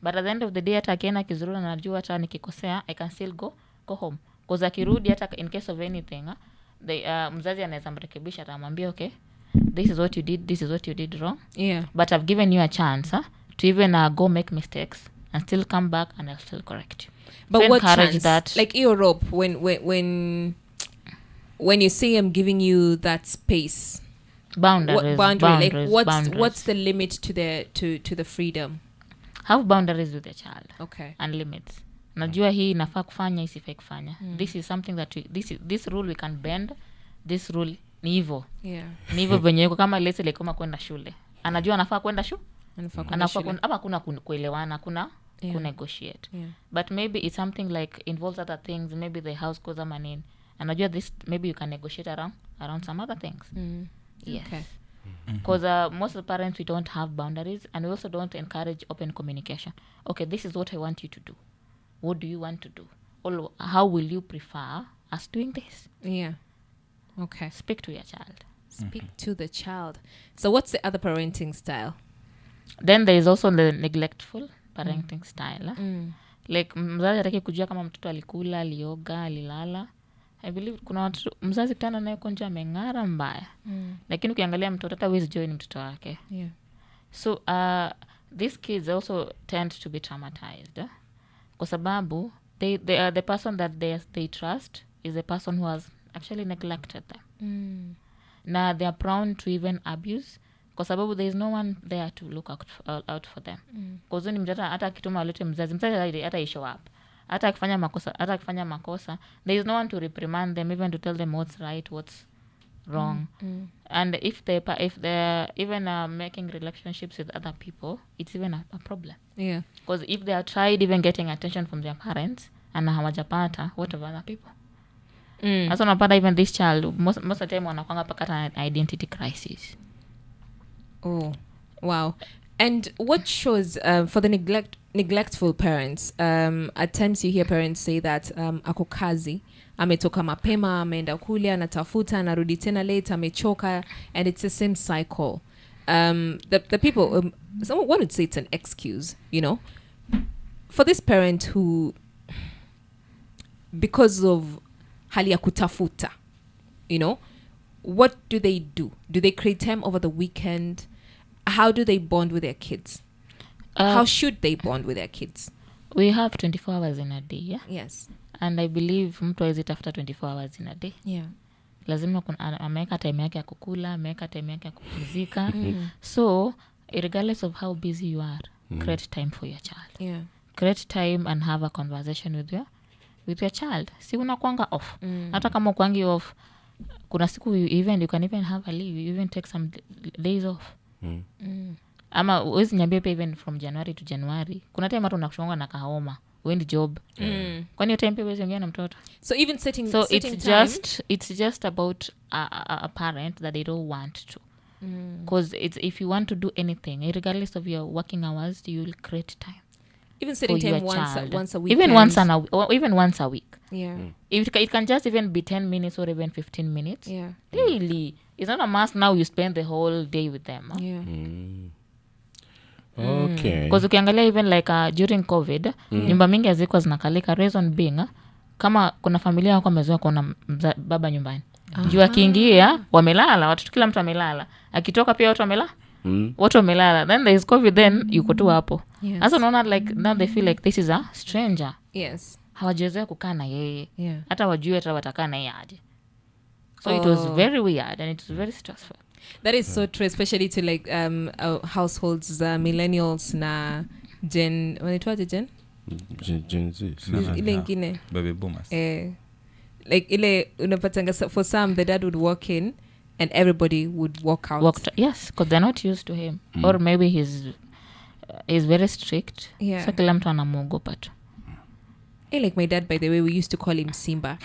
But at the end of the day hata akienda kizurura na najua hata nikikosea I can still go home. Because akirudi hata in case of anything mzazi anaweza mrekebisha, atamwambia okay, this is what you did wrong. But I've given you a chance to even go make mistakes and still come back and I'll still correct you. But so what encourage chance? That like Europe, when you say I'm giving you that space, boundary, like what's the limit to the freedom? Have boundaries with the child. Okay. And limits. Najua hii inafaa kufanya, isifai kufanya. This is something that this rule we can bend. This rule ni hivyo. Ni hivyo venye yuko kama let's like kama kwenda shule. Anajua anafaa kwenda shule. Hapa kuna kuelewana, kuna negotiate. But maybe it's something like involves other things, maybe the house goes ama nini. Anajua this maybe you can negotiate around some other things. Yes. Okay. Because most of the parents, we don't have boundaries and we also don't encourage open communication. Okay, this is what I want you to do. What do you want to do? Or how will you prefer us doing this? Okay. Speak to your child. Speak to the child. So what's the other parenting style? Then there is also the neglectful parenting style. Like mzazi hataki kujua kama mtoto alikula, alioga, alilala. I believe kuna watu mzazi kitana naye konja ameng'ara mbaya. Lakini ukiangalia mtoto hata huwezi join mtoto wake. So these kids also tend to be traumatized. Kwa sababu they are the person that they trust is the person who has actually neglected them. Na they are prone to even abuse kwa sababu there is no one there to look out for them. Kwa sababu ni mtoto hata akituma alete mzazi hata ishow up. Hata akifanya makosa there is no one to reprimand them, even to tell them what's right, what's wrong. And if they're even making relationships with other people, it's even a problem. Because if they are tried even getting attention from their parents and hawajapata, what of other people? That's unapata even this child most of the time wanakuanga pakata identity crisis. Oh wow. And what shows for the neglectful parents, at times you hear parents say that ako kazi, ametoka mapema, ameenda kule, anatafuta, anarudi tena late, amechoka, and it's the same cycle. The people, someone would say it's an excuse, you know. for this parent who, because of hali ya kutafuta, you know, what do they do? Do they create time over the weekend? How do they bond with their kids? How should they bond with their kids? We have 24 hours in a day, yeah? Yes. And I believe mtu hawezi tafuta 24 hours in a day. Yeah. Lazima ameweka time yake ya kukula, ameweka time yake ya kupumzika. So, regardless of how busy you are, create time for your child. Yeah. Create time and have a conversation with your child. Si unakuanga off. Hata kama ukuangi off, kuna siku you can even have a leave. You even take some days off. Ama uwezi niambia pia even from January to January. Kuna time hata unakushonga na kahoma. Wendi job. Kwani time pia uwezi ongea na mtoto. So even setting it's just about a parent that they don't want to. Because if you want to do anything, regardless of your working hours, you will create time. Even setting time once a week. Even once a week. Yeah. It can just even be 10 minutes or even 15 minutes. Yeah. Daily. It's not a must now you spend the whole day with them. Huh? Yeah. Okay. Because ukiangalia even like during COVID, nyumba mingi hazikuwa zinakalika, reason being kama kuna familia wako wamezoea kuona baba nyumbani. Juu akiingia wamelala, watu kila mtu amelala. Akitoka pia watu wamelala. Watu wamelala. Then there is COVID, then yuko tu hapo. Sasa unaona like now they feel like this is a stranger. Yes. Hawajazoea kukaa na yeye. Yeah. Hata wajue hata watakaa na yeye aje. So it was very weird and it was very stressful. That is so true, especially to like households, millennials na Gen. Wanaitwaje Gen? Gen Z. Ile ingine. Baby boomers. Like ile unapatanga for some the dad would walk in and everybody would walk out. Yes, because they're not used to him. Or maybe he's very strict. Yeah. So kila mtu anamuogopa tu. Like my dad, by the way, we used to call him Simba.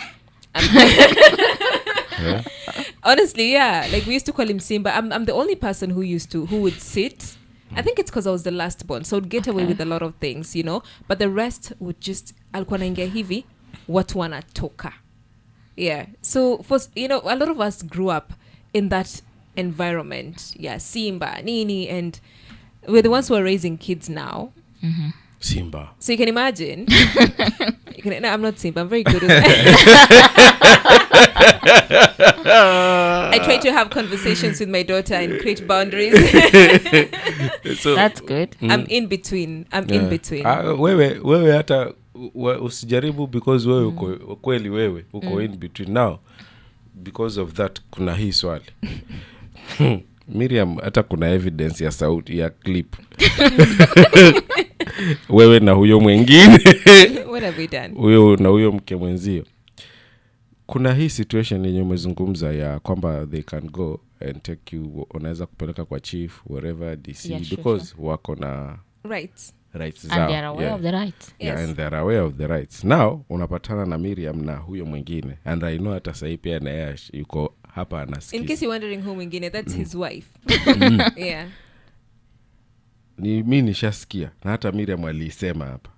Honestly, yeah. Like we used to call him Simba. I'm the only person who would sit. I think it's because I was the last born, so I'd get away with a lot of things, you know. But the rest would just alikuwa naingia hivi watu wanatoka. Yeah. So for a lot of us grew up in that environment. Yeah, Simba, Nini, and we're the ones who are raising kids now. Simba. So you can imagine. No, I'm not Simba. I'm very good at I try to have conversations with my daughter and create boundaries. So, that's good. I'm in between. In between. Wewe hata usijaribu because wewe uko kweli wewe uko in between now. Because of that kuna hii swali. Miriam hata kuna evidence ya sauti ya clip. Wewe na huyo mwingine. What have we done? Huyo na huyo mke mwenzio. Kuna hii situation yenye umezungumza ya kwamba they can go and take you, unaweza kupeleka kwa chief wherever DC, yeah, because sure. wako na rights zao. And they are aware of the rights. Yeah, Yes. and they are aware of the rights. Now unapatana na Miriam na huyo mwingine, and I know hata sahi pia na yeye yuko hapa anasikia. In case you're wondering who mwingine, that's his wife. Yeah. Ni mimi nishasikia na hata Miriam alisema hapa.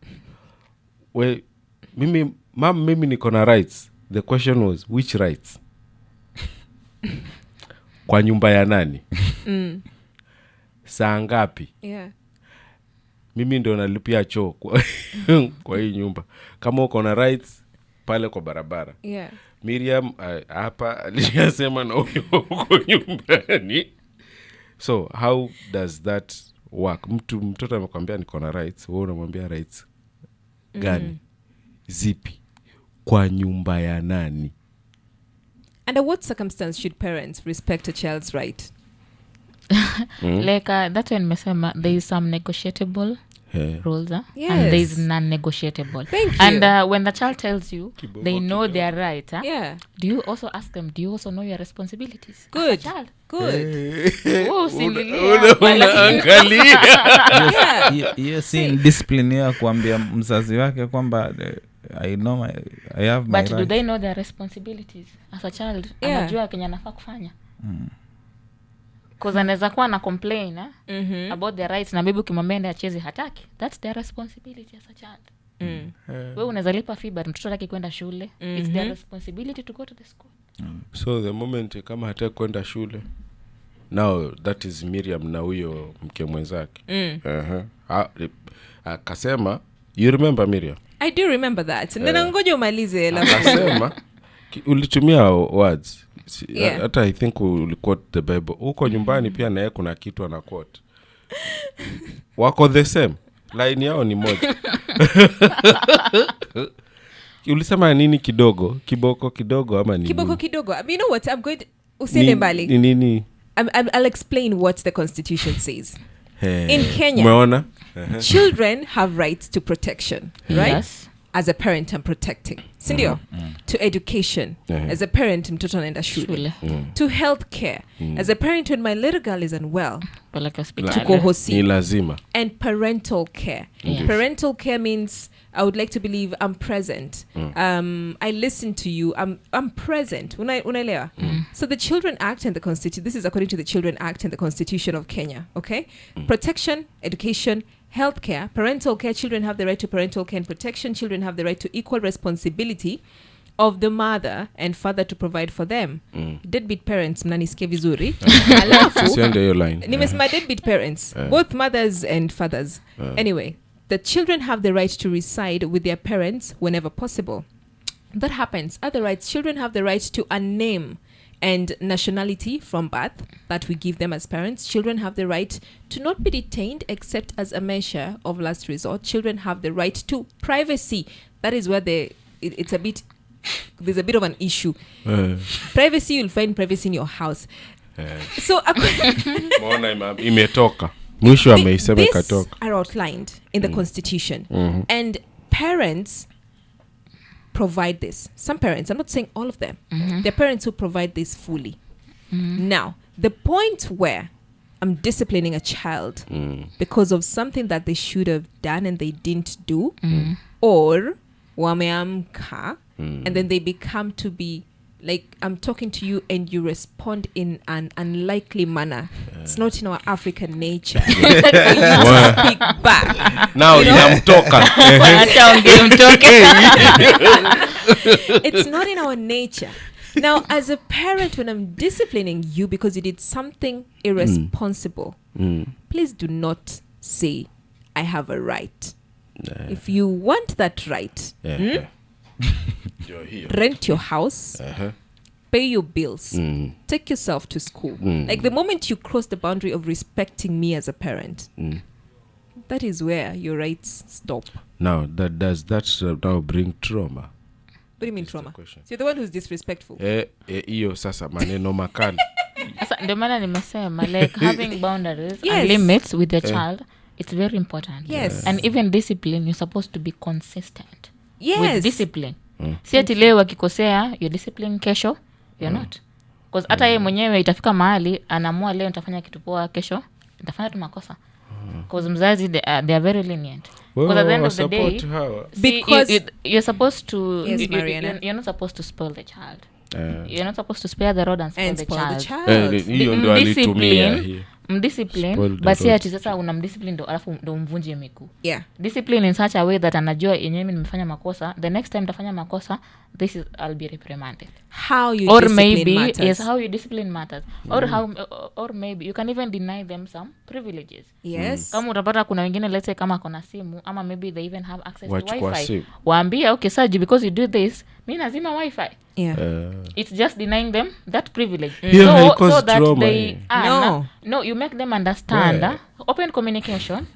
Mimi niko na rights. The question was which rights? Kwa nyumba ya nani? Saa ngapi? Yeah. Mimi ndo nalipia choo kwa hii nyumba. Kama uko na rights pale kwa barabara. Yeah. Miriam hapa aliyasema na uko nyumbani. So how does that work? Mtoto amekwambia niko na rights, wewe unamwambia rights gani? Zipi? Kwa nyumba ya nani? Under what circumstance should parents respect a child's right? Like that's when mesema there is some negotiable rules, Yes. and there is non-negotiable. Thank you. And when the child tells you they know their right, Yeah. do you also ask them, do you also know your responsibilities Good. as a child? Good. Oh, sililia. Unaangalia. Yeah. Yes, in discipline ya kuambia mzazi wake kwamba I have my But do rights. they know their responsibilities as a child? Yeah. Anajua kenye anafaa kufanya. Because anaweza kuwa na complain about their rights na maybe ukimwambia ndio acheze hataki. That's their responsibility as a child. Wewe unaweza lipa fee but mtoto hataki kwenda shule. It's their responsibility to go to the school. So the moment kama hataki kwenda shule, now that is Miriam na huyo mke mwenzake. Akasema You remember, Miriam? I do remember that. Nena ngoja umalize Akasema ulitumia words. Yeah. Hata I think uliquote the Bible. Huko nyumbani pia naye kuna kitu ana quote. Wako the same. Line yao ni moja. Ulisema nini kidogo? Kiboko kidogo ama nini? Kiboko kidogo. You know what? I'm going to usende mbali. Nini? I'll explain what the Constitution says. Hey. In Kenya, Umeona? Children have rights to protection, right? Yes. As a parent, I'm protecting. Sindio? To education. As a parent, mtoto anaenda shule. To health care. As a parent, when my little girl is unwell. Peleka hospitali. Tuko hosi. Ni lazima. And parental care. Yes. Parental care means I would like to believe I'm present. I listen to you. I'm present. Unaelewa? So the Children Act and the Constitution, this is according to the Children Act and the Constitution of Kenya. Okay? Protection, education, healthcare, parental care. Children have the right to parental care and protection. Children have the right to equal responsibility of the mother and father to provide for them. Deadbeat parents, mnanisikia vizuri. Alafu, Siende hiyo line. nimesema deadbeat parents, both mothers and fathers. Anyway, the children have the right to reside with their parents whenever possible. That happens. Other rights, children have the right to a name and nationality from birth that we give them as parents. Children have the right to not be detained except as a measure of last resort. Children have the right to privacy. That is where there's a bit of an issue. Privacy, you'll find privacy in your house. So Maona imetoka. Mwisho ameisema ikatoka. These are outlined in the Constitution. And parents provide this. Some parents, I'm not saying all of them, they're parents who provide this fully. Now, the point where I'm disciplining a child because of something that they should have done and they didn't do, or wameamka, and then they become to be like, I'm talking to you and you respond in an unlikely manner. It's not in our African nature for you to speak back. Now inamtoka. It's not in our nature. Now, as a parent, when I'm disciplining you because you did something irresponsible, please do not say, I have a right. If you want that right, rent your house, pay your bills, take yourself to school. Like the moment you cross the boundary of respecting me as a parent, that is where your rights stop. Now, does that now bring trauma? What do you mean trauma? So you're the one who's disrespectful. Hiyo sasa maneno makali. Sasa ndio maana nimesema like having boundaries Yes. and limits with the child, it's very important. Yes. And even discipline, you're supposed to be consistent Yes. with discipline. Si ati leo akikosea you're discipline, kesho you're not. Because hata yeye mwenyewe itafika mahali anaamua leo nitafanya kitu poa, kesho nitafanya tu makosa. Because mzazi they are very lenient. Because at the end of the day, Because you're supposed to, Yes, Mariana. you're not supposed to spoil the child. You're not supposed to spare the rod and spoil, the child. Hiyo ndo alitumia hii. Mdiscipline, basi ati sasa unamdiscipline ndo alafu ndo umvunje miguu. Yeah. Discipline in such a way that anajua yenyewe nimefanya makosa, the next time tafanya makosa, I'll be reprimanded. How you Or discipline maybe matters. yes, how you discipline matters. Or maybe you can even deny them some privileges. Yes. Kama utapata kuna wengine, let's say kama kona simu ama maybe they even have access to Kwa wifi, simu. waambie okay Saji, because you do this mimi nazima wifi. Yeah. It's just denying them that privilege. Yeah, it causes so that trauma, they No. you make them understand open communication.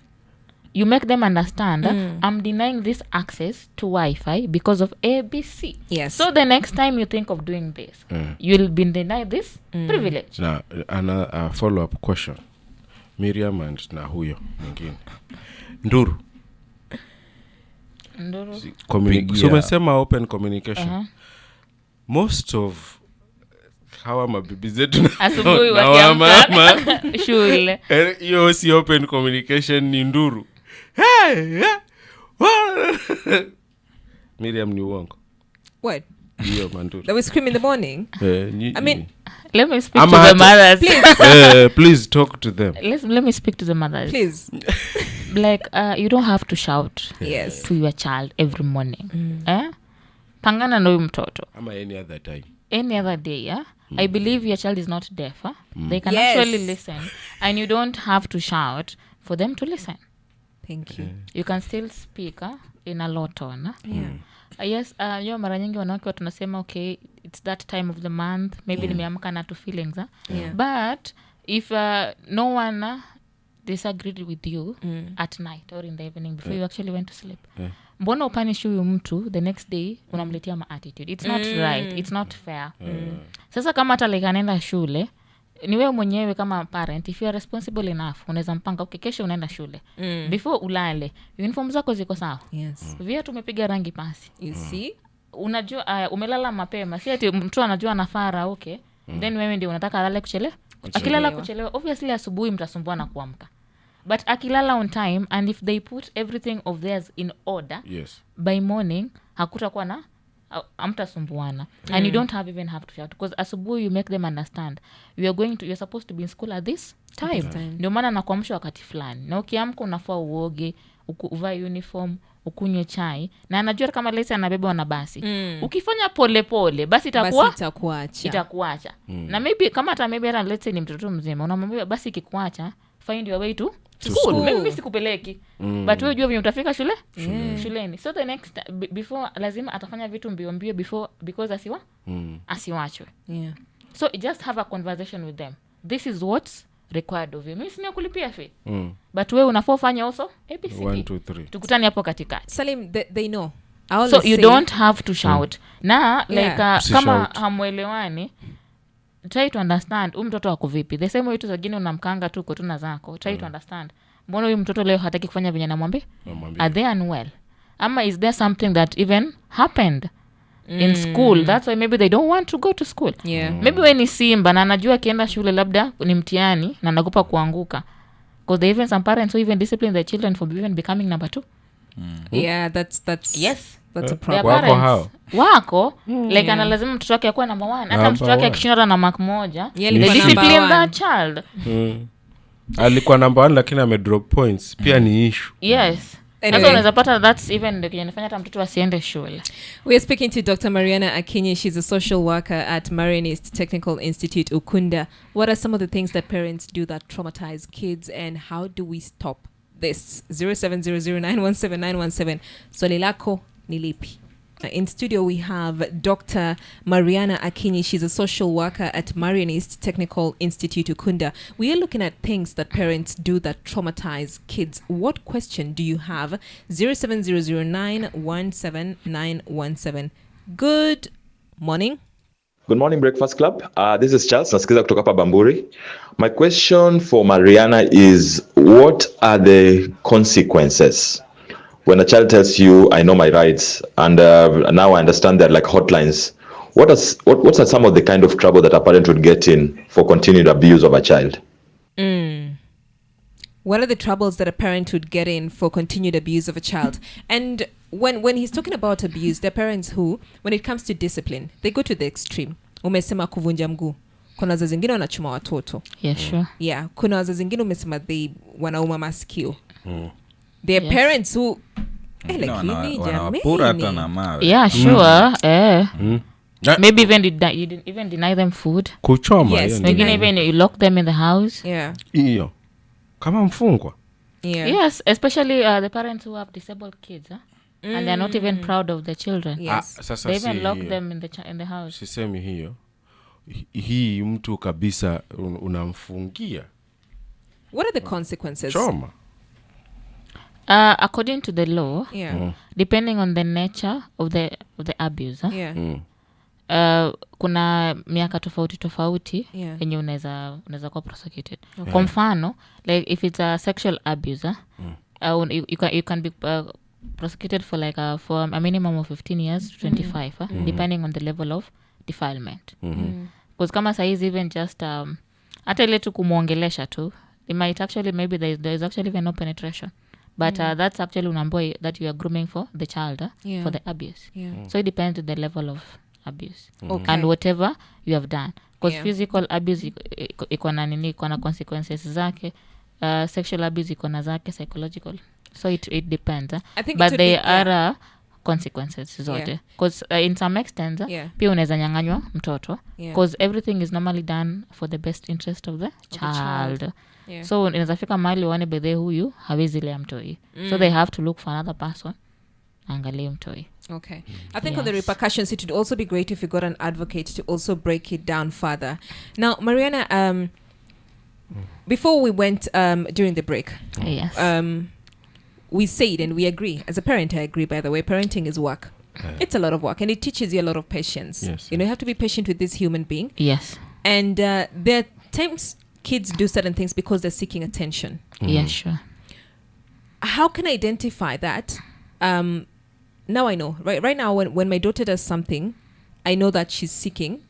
You make them understand I'm denying this access to Wi-Fi because of ABC. Yes. So the next time you think of doing this, you'll be denied this privilege. Now, a follow-up question. Miriam and na huyo mwingine. Nduru. So umesema open communication. Most of hawa mabibi zetu Asubuhi na wakiamka shule. Hiyo si open communication, ni nduru. Miriam ni uongo. What? Hiyo manduru. That we scream in the morning? I mean, let me speak to the mothers. Please talk to them. Let me speak to the mothers. please. Like you don't have to shout Yes. to your child every morning. Pangana na huyu mtoto. Ama any other time. Any other day, yeah? I believe your child is not deaf. They can Yes. actually listen. And you don't have to shout for them to listen. Thank you. You can still speak in a low tone. Yes, mara nyingi wanawake tunasema okay, it's that time of the month, maybe nimeamka na two feelings. But if no one disagreed with you at night or in the evening before you actually went to sleep, mbona upanish huyu mtu the next day unamletea ma attitude? It's not right, it's not fair. Sasa kama hata like anaenda shule, ni wewe mwenyewe kama parent, if you are responsible enough, unaweza mpanga okay, kesho unaenda shule. Before ulale, uniform zako ziko sawa. Yes. Viatu umepiga rangi pasi. You see? Unajua umelala mapema. Si ati mtu anajua anafara okay. Then wewe ndio unataka alale kuchelewa. Akilala kuchelewa, obviously asubuhi mtasumbua na kuamka. But akilala on time, and if they put everything of theirs in order, by morning hakutakuwa na amtasumbuana. And you don't even have to shout, because asubuhi you make them understand you're supposed to be in school at this time. Ndio maana nakuamsha wakati fulani. Na ukiamka unafaa uoge, uvae uniform, ukunywe chai, na anajua kama lesi anabeba na basi. Ukifanya pole pole basi itakuacha. Na maybe kama hata maybe hata let's say ni mtoto mzima, unamwambia basi ikikuacha find your way to school. Maybe sikupeleki. But wewe unajua utafika shuleni. So the next before lazima atafanya vitu mbio because asiwachwe. Yeah. So just have a conversation with them. This is what's required of you. Mimi sina kulipia fee. But wewe unafaa ufanye also ABCD. 1 2 3. Tukutane hapo katikati. Salim, they know. So you don't have to shout. Na like kama hamwelewani, try to understand mtoto wako vipi. The same way tu zingine unamkanga tu kwa tuna zako. Try to understand. Mbona huyu mtoto leo hataki kufanya venye namwambia? Are they unwell? Ama is there something that even happened in school? That's why maybe they don't want to go to school. Maybe when ni simba na anajua akienda shule labda ni mtihani na anagopa kuanguka. Because there even some parents who even discipline their children for even becoming number 2. Yeah, that's yes. That's a problem. Wako like ana lazima mtoto wake akuwe number 1. Hata mtoto wake akishinda na mark moja, they discipline that child. Alikuwa number 1 lakini ame drop points. Pia ni issue. Yes. Anyway. Unaweza pata that's even ndio kinafanya hata mtoto asiende shule. We are speaking to Dr. Mariana Akinyi. She's a social worker at MARIANIST Technical Institute, Ukunda. What are some of the things that parents do that traumatize kids, and how do we stop this? 0700917917. Swali lako ni lipi? In studio we have Dr. Mariana Akinyi. She's a social worker at MARIANIST Technical Institute, Ukunda. We are looking at things that parents do that traumatize kids. What question do you have? 0700917917. Good morning. Good morning, Breakfast Club. This is Charles. Nasikiza kutoka hapa Bamburi. My question for Mariana is, what are the consequences when a child tells you, I know my rights, and now I understand that like hotlines? What are some of the kind of trouble that a parent would get in for continued abuse of a child? What are the troubles that a parent would get in for continued abuse of a child? And when he's talking about abuse, there are parents who, when it comes to discipline, they go to the extreme. Umesema kuvunja mguu. Kuna wazazi wengine wanachuma watoto. Yeah, sure. Yeah, kuna wazazi wengine umesema they wanauma masikio. There are parents who wanawapura hata na mawe. Yeah, sure. Maybe even you didn't even deny them food. Kuchoma. Yes, maybe even you lock them in the house. Yeah. Hiyo. Kama mfungwa. Yeah. Yes, especially the parents who have disabled kids, and they're not even proud of their children. Yes. Sasa they even lock them in the house. Sisemi hiyo. Hii mtu kabisa unamfungia. What are the consequences? Choma. According to the law, depending on the nature of the abuse, kuna miaka tofauti yenye unaweza kuwa prosecuted. Kwa mfano, like if it's a sexual abuse, you can be prosecuted for like for a minimum of 15 years to 25, depending on the level of defilement. Because kama saizi even just hata ile tu kumuongelesha tu, it might actually maybe there is actually even no penetration. But that's actually unamboy that you are grooming for the child for the abuse. So it depends on the level of abuse and whatever you have done. Because physical abuse iko na consequences zake, sexual abuse iko na zake, psychological. So it depends. I think but they are consequences zote because in some extent pia unaweza nyang'anywa mtoto because everything is normally done for the best interest of the child. So inaweza fika mahali uone bedhe huyu hawezi lea mtoi so they have to look for another person angalie mtoi. Okay. I think on the repercussions, it would also be great if you got an advocate to also break it down further. Now, Mariana, before we went during the break, we said, and we agree, as a parent, I agree, by the way, parenting is work. It's a lot of work, and it teaches you a lot of patience. You know, you have to be patient with this human being. And there are times kids do certain things because they're seeking attention. Sure. How can I identify that? Now I know. Right now, when my daughter does something, I know that she's seeking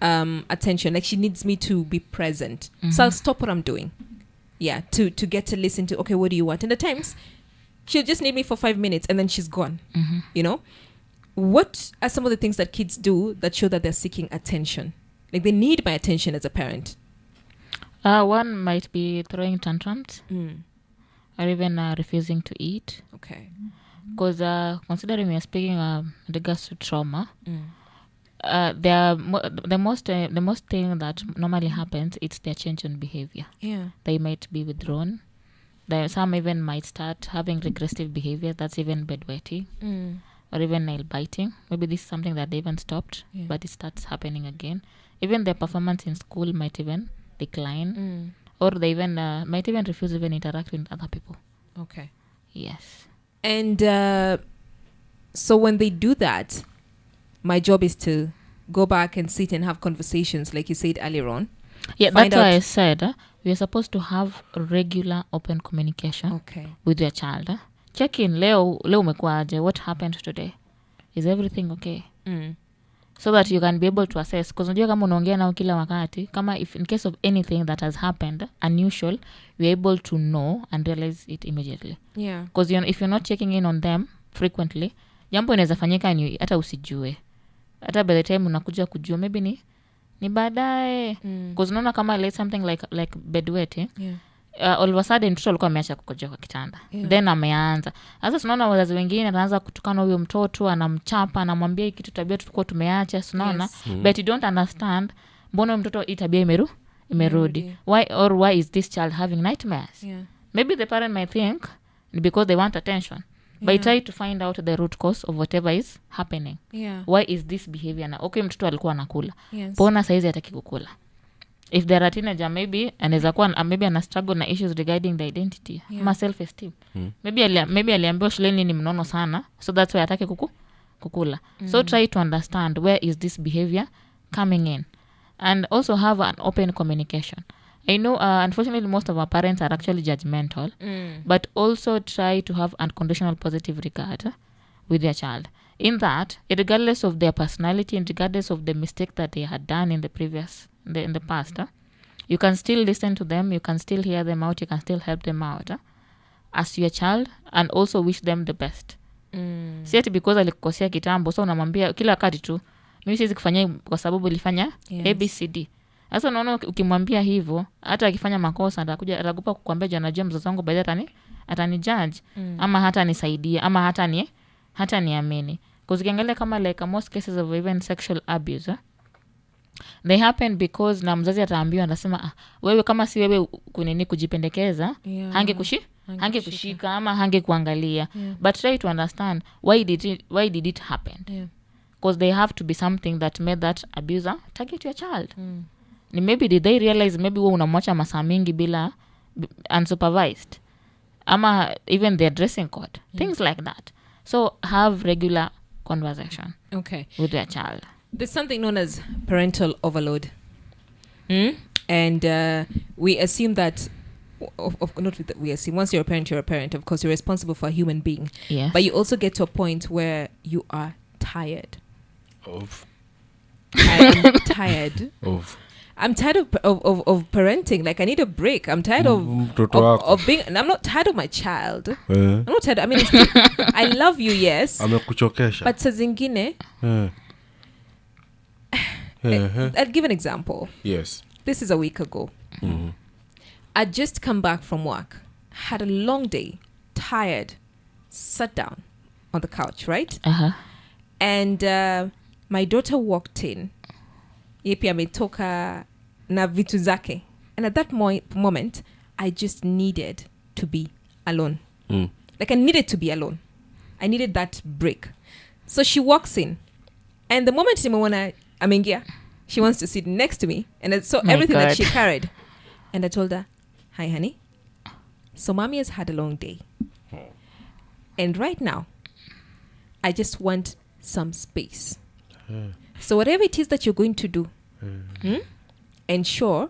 attention. Like she needs me to be present. So I'll stop what I'm doing. To get to listen to, okay, what do you want? And at times, she'll just need me for 5 minutes and then she's gone. You know? What are some of the things that kids do that show that they're seeking attention? Like they need my attention as a parent. One might be throwing tantrums or even refusing to eat. Okay. Because considering we are speaking regards to trauma, the most thing that normally happens, it's their change in behavior. They might be withdrawn. Some even might start having regressive behavior. That's even bedwetting or even nail biting. Maybe this is something that they even stopped, but it starts happening again. Even their performance in school might even decline, or they even might even refuse even interact with other people. Okay. Yes. And so when they do that, my job is to go back and sit and have conversations, like you said earlier on. That's why I said we are supposed to have regular open communication with your child. Check in, leo umekuaje, what happened today? Is everything okay? So that you can be able to assess. Because unajua kama unaongea nao kila wakati, kama if in case of anything that has happened unusual, you're able to know and realize it immediately. Because if you're not checking in on them frequently, jambo inaweza fanyika ni hata usijue. Hata by the time unakuja kujua, maybe ni baadaye. Because unaona kama like something like bedwetting. All of a sudden mtoto alikuwa ameacha kukojoa kwa kitanda. Then ameanza. Sasa tunaona wazazi wengine anaanza kutukana huyo mtoto, anamchapa, anamwambia hiki kitu tabia tulikuwa tumeacha, tunaona. But you don't understand mbona mtoto hii tabia imerudi. Why is this child having nightmares? Maybe the parent might think because they want attention. But try to find out the root cause of whatever is happening. Why is this behavior now? Okay, mtoto alikuwa anakula. Mbona saizi hataki kukula? If they're a teenager, maybe anaweza kuwa maybe ana struggle na issues regarding the identity ama self esteem. Maybe aliambiwa shuleni ni mnono sana, so that's why hataki kukula. So try to understand where is this behavior coming in, and also have an open communication. I know unfortunately most of our parents are actually judgmental, but also try to have unconditional positive regard with their child. In that, regardless of their personality and regardless of the mistake that they had done in the past, you can still listen to them, you can still hear them out, you can still help them out as your child, and also wish them the best. Si ati because alikukosea kitambo so unamwambia kila wakati tu mimi siwezi kufanya kwa sababu ulifanya ABCD. Sasa unaona ukimwambia hivyo, hata akifanya makosa atakupa kukuambia jana mzazi wangu baadaye atani judge ama hata nisaidia ama hata niamini. Because ukiangalia kama like most cases of even sexual abuse, they happen because na mzazi ataambiwa anasema wewe kama si wewe kunini kujipendekeza hange kushika ama hange kuangalia. But try to understand why did it happen? Because they have to be something that made that abuser target your child. Maybe did they realize maybe wewe unamwacha masaa mingi bila unsupervised ama even their dressing code, things like that. So have regular conversation with their child. There's something known as parental overload. And we assume that we assume once you're a parent, of course you're responsible for a human being. But you also get to a point where you are tired of I am tired I'm tired of parenting. Like I need a break. I'm tired of being. I'm not tired of my child. I'm not tired. I mean, I love you, yes. But saa zingine, I'll give an example. Yes. This is a week ago. I'd just come back from work, had a long day, tired, sat down, on the couch, right? And my daughter walked in. Yepi ametoka na vitu zake. And at that moment, I just needed to be alone. Like I needed to be alone. I needed that break. So she walks in. And the moment amengia, she wants to sit next to me. And I saw everything that she carried. And I told her, hi, honey. So mommy has had a long day. And right now, I just want some space. So whatever it is that you're going to do, ensure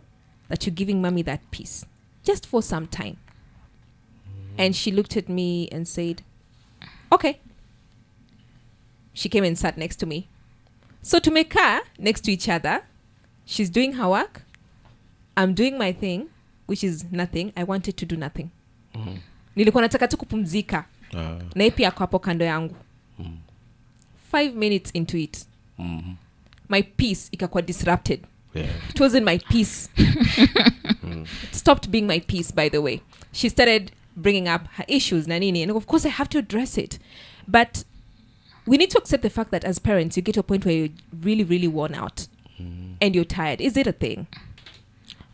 that you're giving mommy that peace. Just for some time. And she looked at me and said, okay. She came and sat next to me. So to make her next to each other, she's doing her work. I'm doing my thing, which is nothing. I wanted to do nothing. Nilikuwa nataka tu kupumzika. Na ipi yako hapo kando yangu. 5 minutes into it, my peace ikakuwa disrupted. It wasn't my peace. It stopped being my peace, by the way. She started bringing up her issues, nanini, and of course I have to address it. But we need to accept the fact that as parents, you get to a point where you're really, really worn out and you're tired. Is it a thing?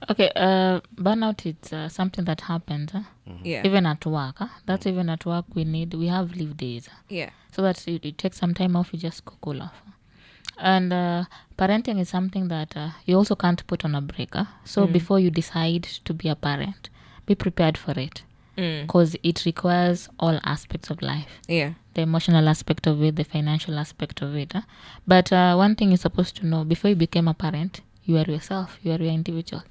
Okay, burnout is something that happens. Yeah. Even at work. That's even at work we have leave days. Yeah. So that you take some time off, you just go cool off. And parenting is something that you also can't put on a break. So before you decide to be a parent, be prepared for it. Because it requires all aspects of life. Yeah. The emotional aspect of it, the financial aspect of it. But one thing you're supposed to know, before you become a parent, you are yourself. You are your individual.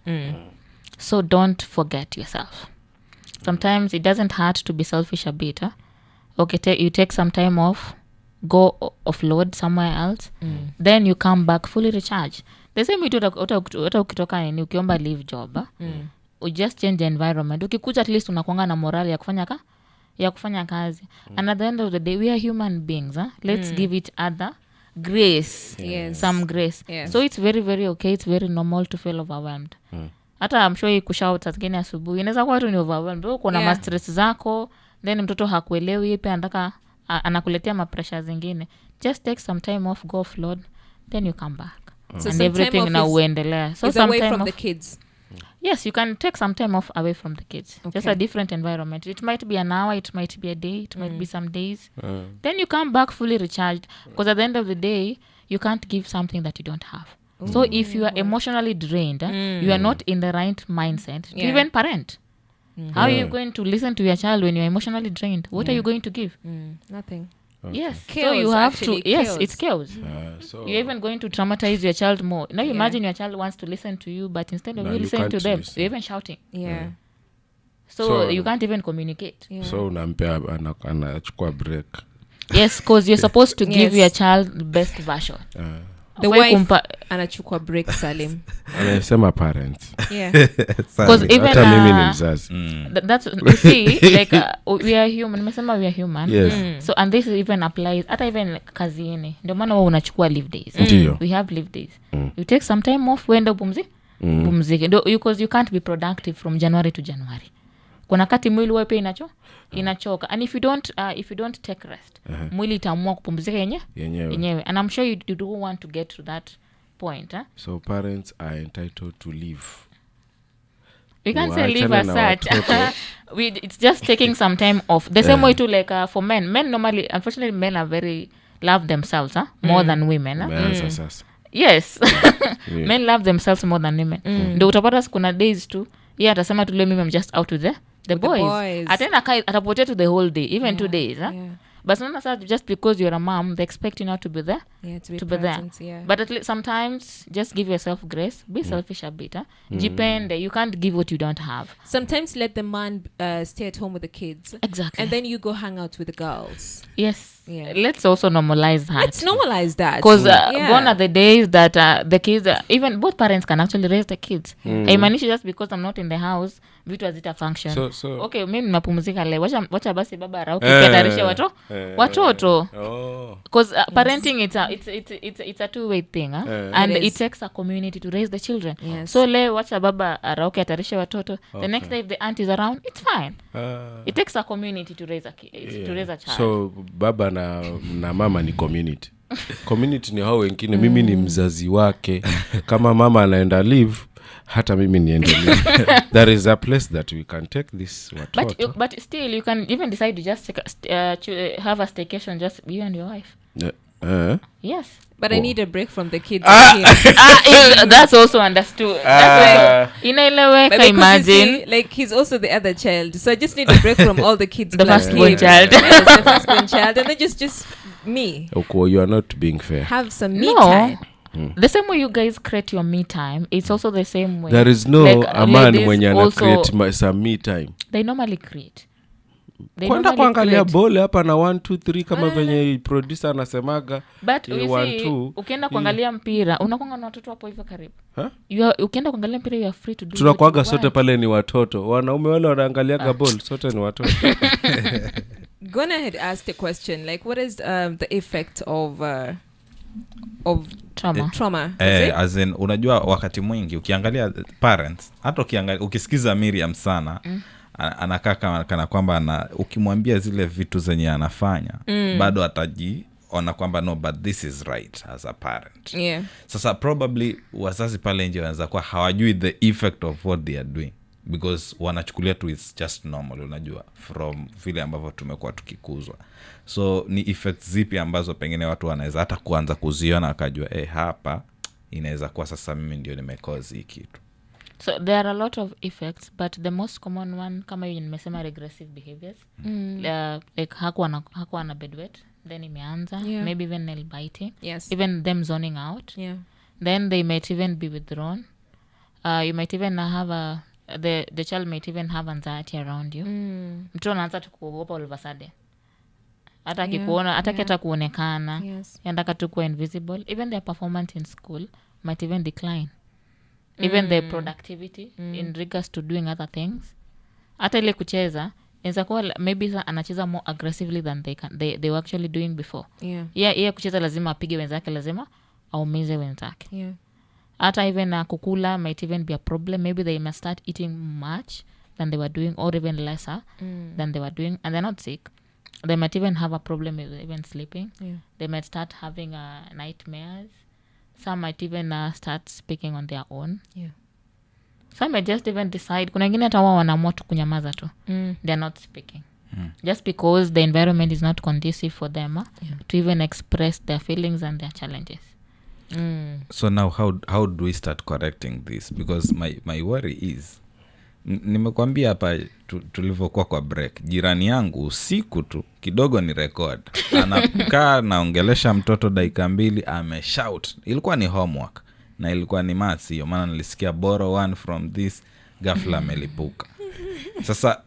So don't forget yourself. Sometimes it doesn't hurt to be selfish a bit. Okay, you take some time off, go offload somewhere else, then you come back fully recharged. The same way uta ukitoka ni ukiomba leave job. You just change the environment. Ukikuja at least unakuanga na morale ya kufanya kazi. And at the end of the day, we are human beings. Let's give each other grace. Yes. Some grace. Yeah. So it's very, very okay. It's very normal to feel overwhelmed. Hata I'm sure kushout zingine asubuhi inaweza kuwa tu ni overwhelmed. Uko na stress zako, then mtoto hakuelewi, yeye pia anataka anakuletea mapressure zingine. Just take some time off, go offload, then you come back. So and everything na uendelea. So some away from the kids. Yes, you can take some time off away from the kids. Okay. Just a different environment. It might be an hour, it might be a day, it might be some days. Then you come back fully recharged. Because at the end of the day, you can't give something that you don't have. So if you are emotionally drained, you are not in the right mindset to even parent. How are you going to listen to your child when you're emotionally drained? What are you going to give? Nothing. Okay. Yes. Chaos, So you have actually, to, yes, chaos. it's chaos. So You're even going to traumatize your child more. Now imagine your child wants to listen to you, but instead of No, you you listening to can't them, listen. you're even shouting. Yeah. So you can't even communicate. Yeah. so unampea anachukua break. Yes, because you're supposed to give Yes. your child the best version. The Hufai wife anachukua break, Salim. Anasema parents. Yeah. Because even Hata mimi ni mzazi. that's you see like we are human. Nimesema we are human. Yes. So and this even applies hata even like kazini. Ndio maana wewe unachukua leave days. Ndio. We have leave days. You take some time off, uende upumzike. Because you can't be productive from January to January. Kuna kati mwili wewe pia inachoka. And if you don't take rest, mwili itaamua kupumzika yenyewe. And I'm sure you do want to get to that point. So parents are entitled to leave. We can't say leave Waachane as na such. watoto. It's just taking some time off. The same way too, like for men. Men normally, unfortunately, men are very love themselves more than women. Umeanza sasa. Yes. Men love themselves more than women. Ndio utapata kuna days tu yeye atasema tu leo mimi I'm just out with the boys. Atena atapotea to the whole day, even 2 days. Yeah. But not such just because you're a mom, they expect you not to be there. Yeah, to be there. present, yeah. But at least sometimes just give yourself grace. Be selfish a bit. Jipende. You can't give what you don't have. Sometimes let the man stay at home with the kids. Exactly. And then you go hang out with the girls. Yes. Yeah. Let's also normalize that. Let's normalize that. Because gone are the days that the kids, even both parents can actually raise the kids. Haimanishi just because I'm not in the house, vitu hazita function. So okay, mimi napumzika leo. Wacha basi baba arauke katarisha watoto. Oh. because parenting it's a two-way thing and It it is. takes a community to raise the children. Yes. So le wacha baba arauke atarishe watoto the next day if the aunt is around it's fine. It takes a community to raise a to raise a child. So baba na mama ni community. Community ni hao wengine, mimi ni mzazi wake. Kama mama anaenda live, hata mimi niende live. There is a place that we can take this watoto. But still you can even decide to just take have a staycation just you and your wife. Yes. But I need a break from the kids. That's also understood. That's inaeleweka, But imagine. like he's also the other child, so I just need a break from all the kids. The plus firstborn him. child. Yes, the firstborn child, and then just me Okay, you are not being fair. have some me No. time. The same way you guys create your me time, it's also the same way. There is no Like, a man ladies mwenye ana also- create some me time. They normally create. They Kwenda normally kuangalia create. bole hapa na 1 2 3 kama venye producer anasemaga. But you 1 see, 2 ukienda kuangalia mpira unakwanga na watoto hapo hivyo karibu. Huh? Ukienda kuangalia mpira you are free to do Tunakuaga what you sote want. pale ni watoto. Wanaume wale wanaangaliaga ball, sote ni watoto. Gonna had asked a question like, what is the effect of trauma? Is it? As in, unajua wakati mwingi ukiangalia parents, hata ukisikiza Miriam sana anakaa kana kwamba ukimwambia zile vitu zenye anafanya bado atajiona kwamba no, but this is right as a parent. Yeah. Sasa probably wazazi pale nje wanaweza kuwa hawajui the effect of what they are doing because wanachukulia tu it's just normal, unajua, from vile ambavyo tumekuwa tukikuzwa. So ni effects zipi ambazo pengine watu wanaweza hata kuanza kuziona akajua hapa inaweza kuwa sasa mimi ndio nimekozi hii kitu. So there are a lot of effects, but the most common one kama hiyo nimesema regressive behaviors. Like hakuwa na bedwet, then imeanza, maybe even nail biting, Yes. even them zoning out. Yeah. Then they might even be withdrawn. You might even have the child might even have anxiety around you. Mtu anaanza tu kuogopa all of a sudden. Hata akikuona, hata kuonekana. Yes. Yanataka tu kuwa invisible. Even their performance in school might even decline. Even their productivity in regards to doing other things. Hata ile kucheza inaweza kuwa maybe anacheza more aggressively than they were actually doing before. Yeah, kucheza lazima apige wenzake, lazima aumize wenzake. Yeah. Hata even kukula might even be a problem. Maybe they must start eating much than they were doing, or even lesser than they were doing, and they're not sick. They might even have a problem with even sleeping. Yeah. They might start having nightmares. Some might even start speaking on their own. Yeah. Some might just even decide, kuna wengine hata wao wanaamua tu kunyamaza tu. They're not speaking. Just because the environment is not conducive for them to even express their feelings and their challenges. So now how do we start correcting this? Because my worry is, nimekwambia hapa tulivyokuwa kwa break, jirani yangu usiku tu kidogo ni record anakaa naongelesha mtoto dakika 2 ameshout. Ilikuwa ni homework na ilikuwa ni maths, hiyo maana nilisikia borrow 1 from this, ghafla amelipuka. Sasa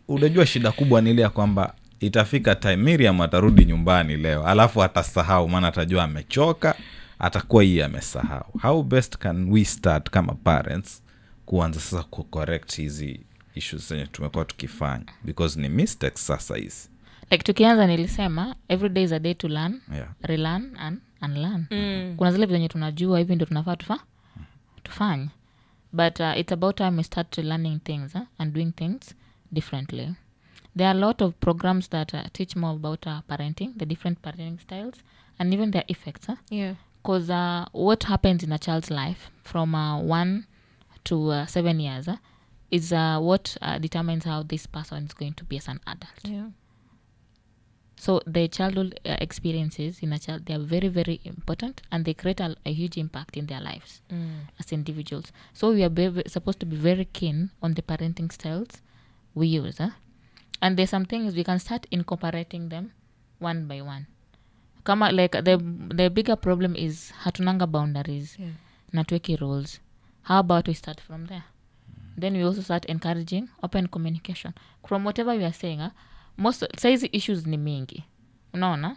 unajua shida kubwa ni ile ya kwamba itafika time Miriam atarudi nyumbani leo alafu atasahau, maana atajua amechoka, atakuwa hii amesahau. How best can we start kama parents kuanza sasa kucorrect hizi issues zenye tumekuwa tukifanya, because ni mistakes sasa hizi. Like tukianza nilisema every day is a day to learn, relearn and unlearn. Kuna zile vitu zenye tunajua hivi ndio tunafaa tufanye. But it's about time we start learning things and doing things differently. There are a lot of programs that teach more about parenting, the different parenting styles, and even their effects. Yeah. Because what happens in a child's life from 1 to 7 years is what determines how this person is going to be as an adult. Yeah. So the childhood experiences in a child, they are very, very important, and they create a huge impact in their lives as individuals. So we are supposed to be very keen on the parenting styles we use. And there's some things we can start incorporating them one by one. Kama like the bigger problem is hatunanga boundaries, natuweki rules. How about we start from there? Then we also start encouraging open communication. From whatever we are saying, most size issues ni mingi, unaona?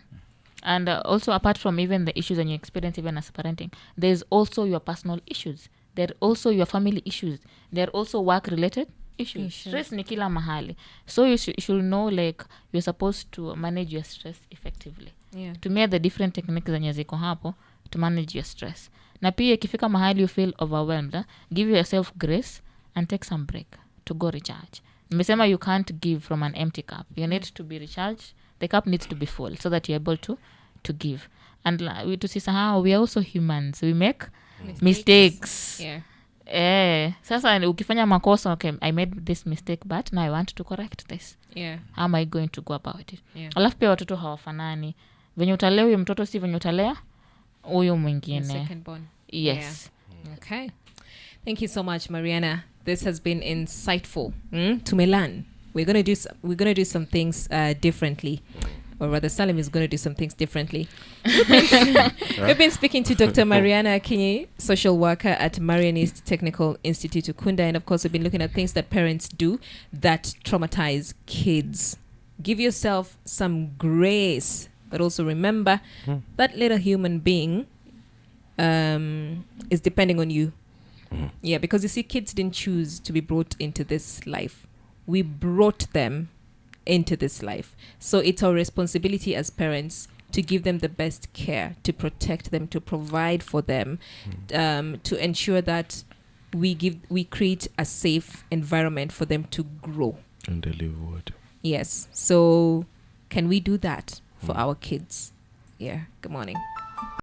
And also apart from even the issues and you experience even as parenting, there's also your personal issues. There are also your family issues. There are also work related issues. Stress ni kila mahali, so you should know like you're supposed to manage your stress effectively. Tumia the different techniques zenye ziko hapo to manage your stress. Na pia ikifika mahali you feel overwhelmed, give yourself grace and take some break to go recharge. Nimesema you can't give from an empty cup. You need to be recharged. The cup needs to be full so that you're able to give. And we tusisahau, we are also humans. We make mistakes. Sasa ukifanya makosa, okay, I made this mistake but now I want to correct this. How am I going to go about it? Alafu pia watoto hawafanani. Venye utalea huyo mtoto si venye utalea huyo mwingine. Yes. Okay. Thank you so much, Mariana. This has been insightful. Tumelan. We're gonna do some things differently. Or rather, Salim is going to do some things differently. We've been speaking to Dr. Mariana Akinyi, social worker at Marianist Technical Institute, Ukunda. And of course, we've been looking at things that parents do that traumatize kids. Give yourself some grace, but also remember that little human being is depending on you. Yeah, because you see, kids didn't choose to be brought into this life. We brought them into this life. So it's our responsibility as parents to give them the best care, to protect them, to provide for them, to ensure that we create a safe environment for them to grow. And they live what? Yes. So can we do that for our kids? Yeah. Good morning.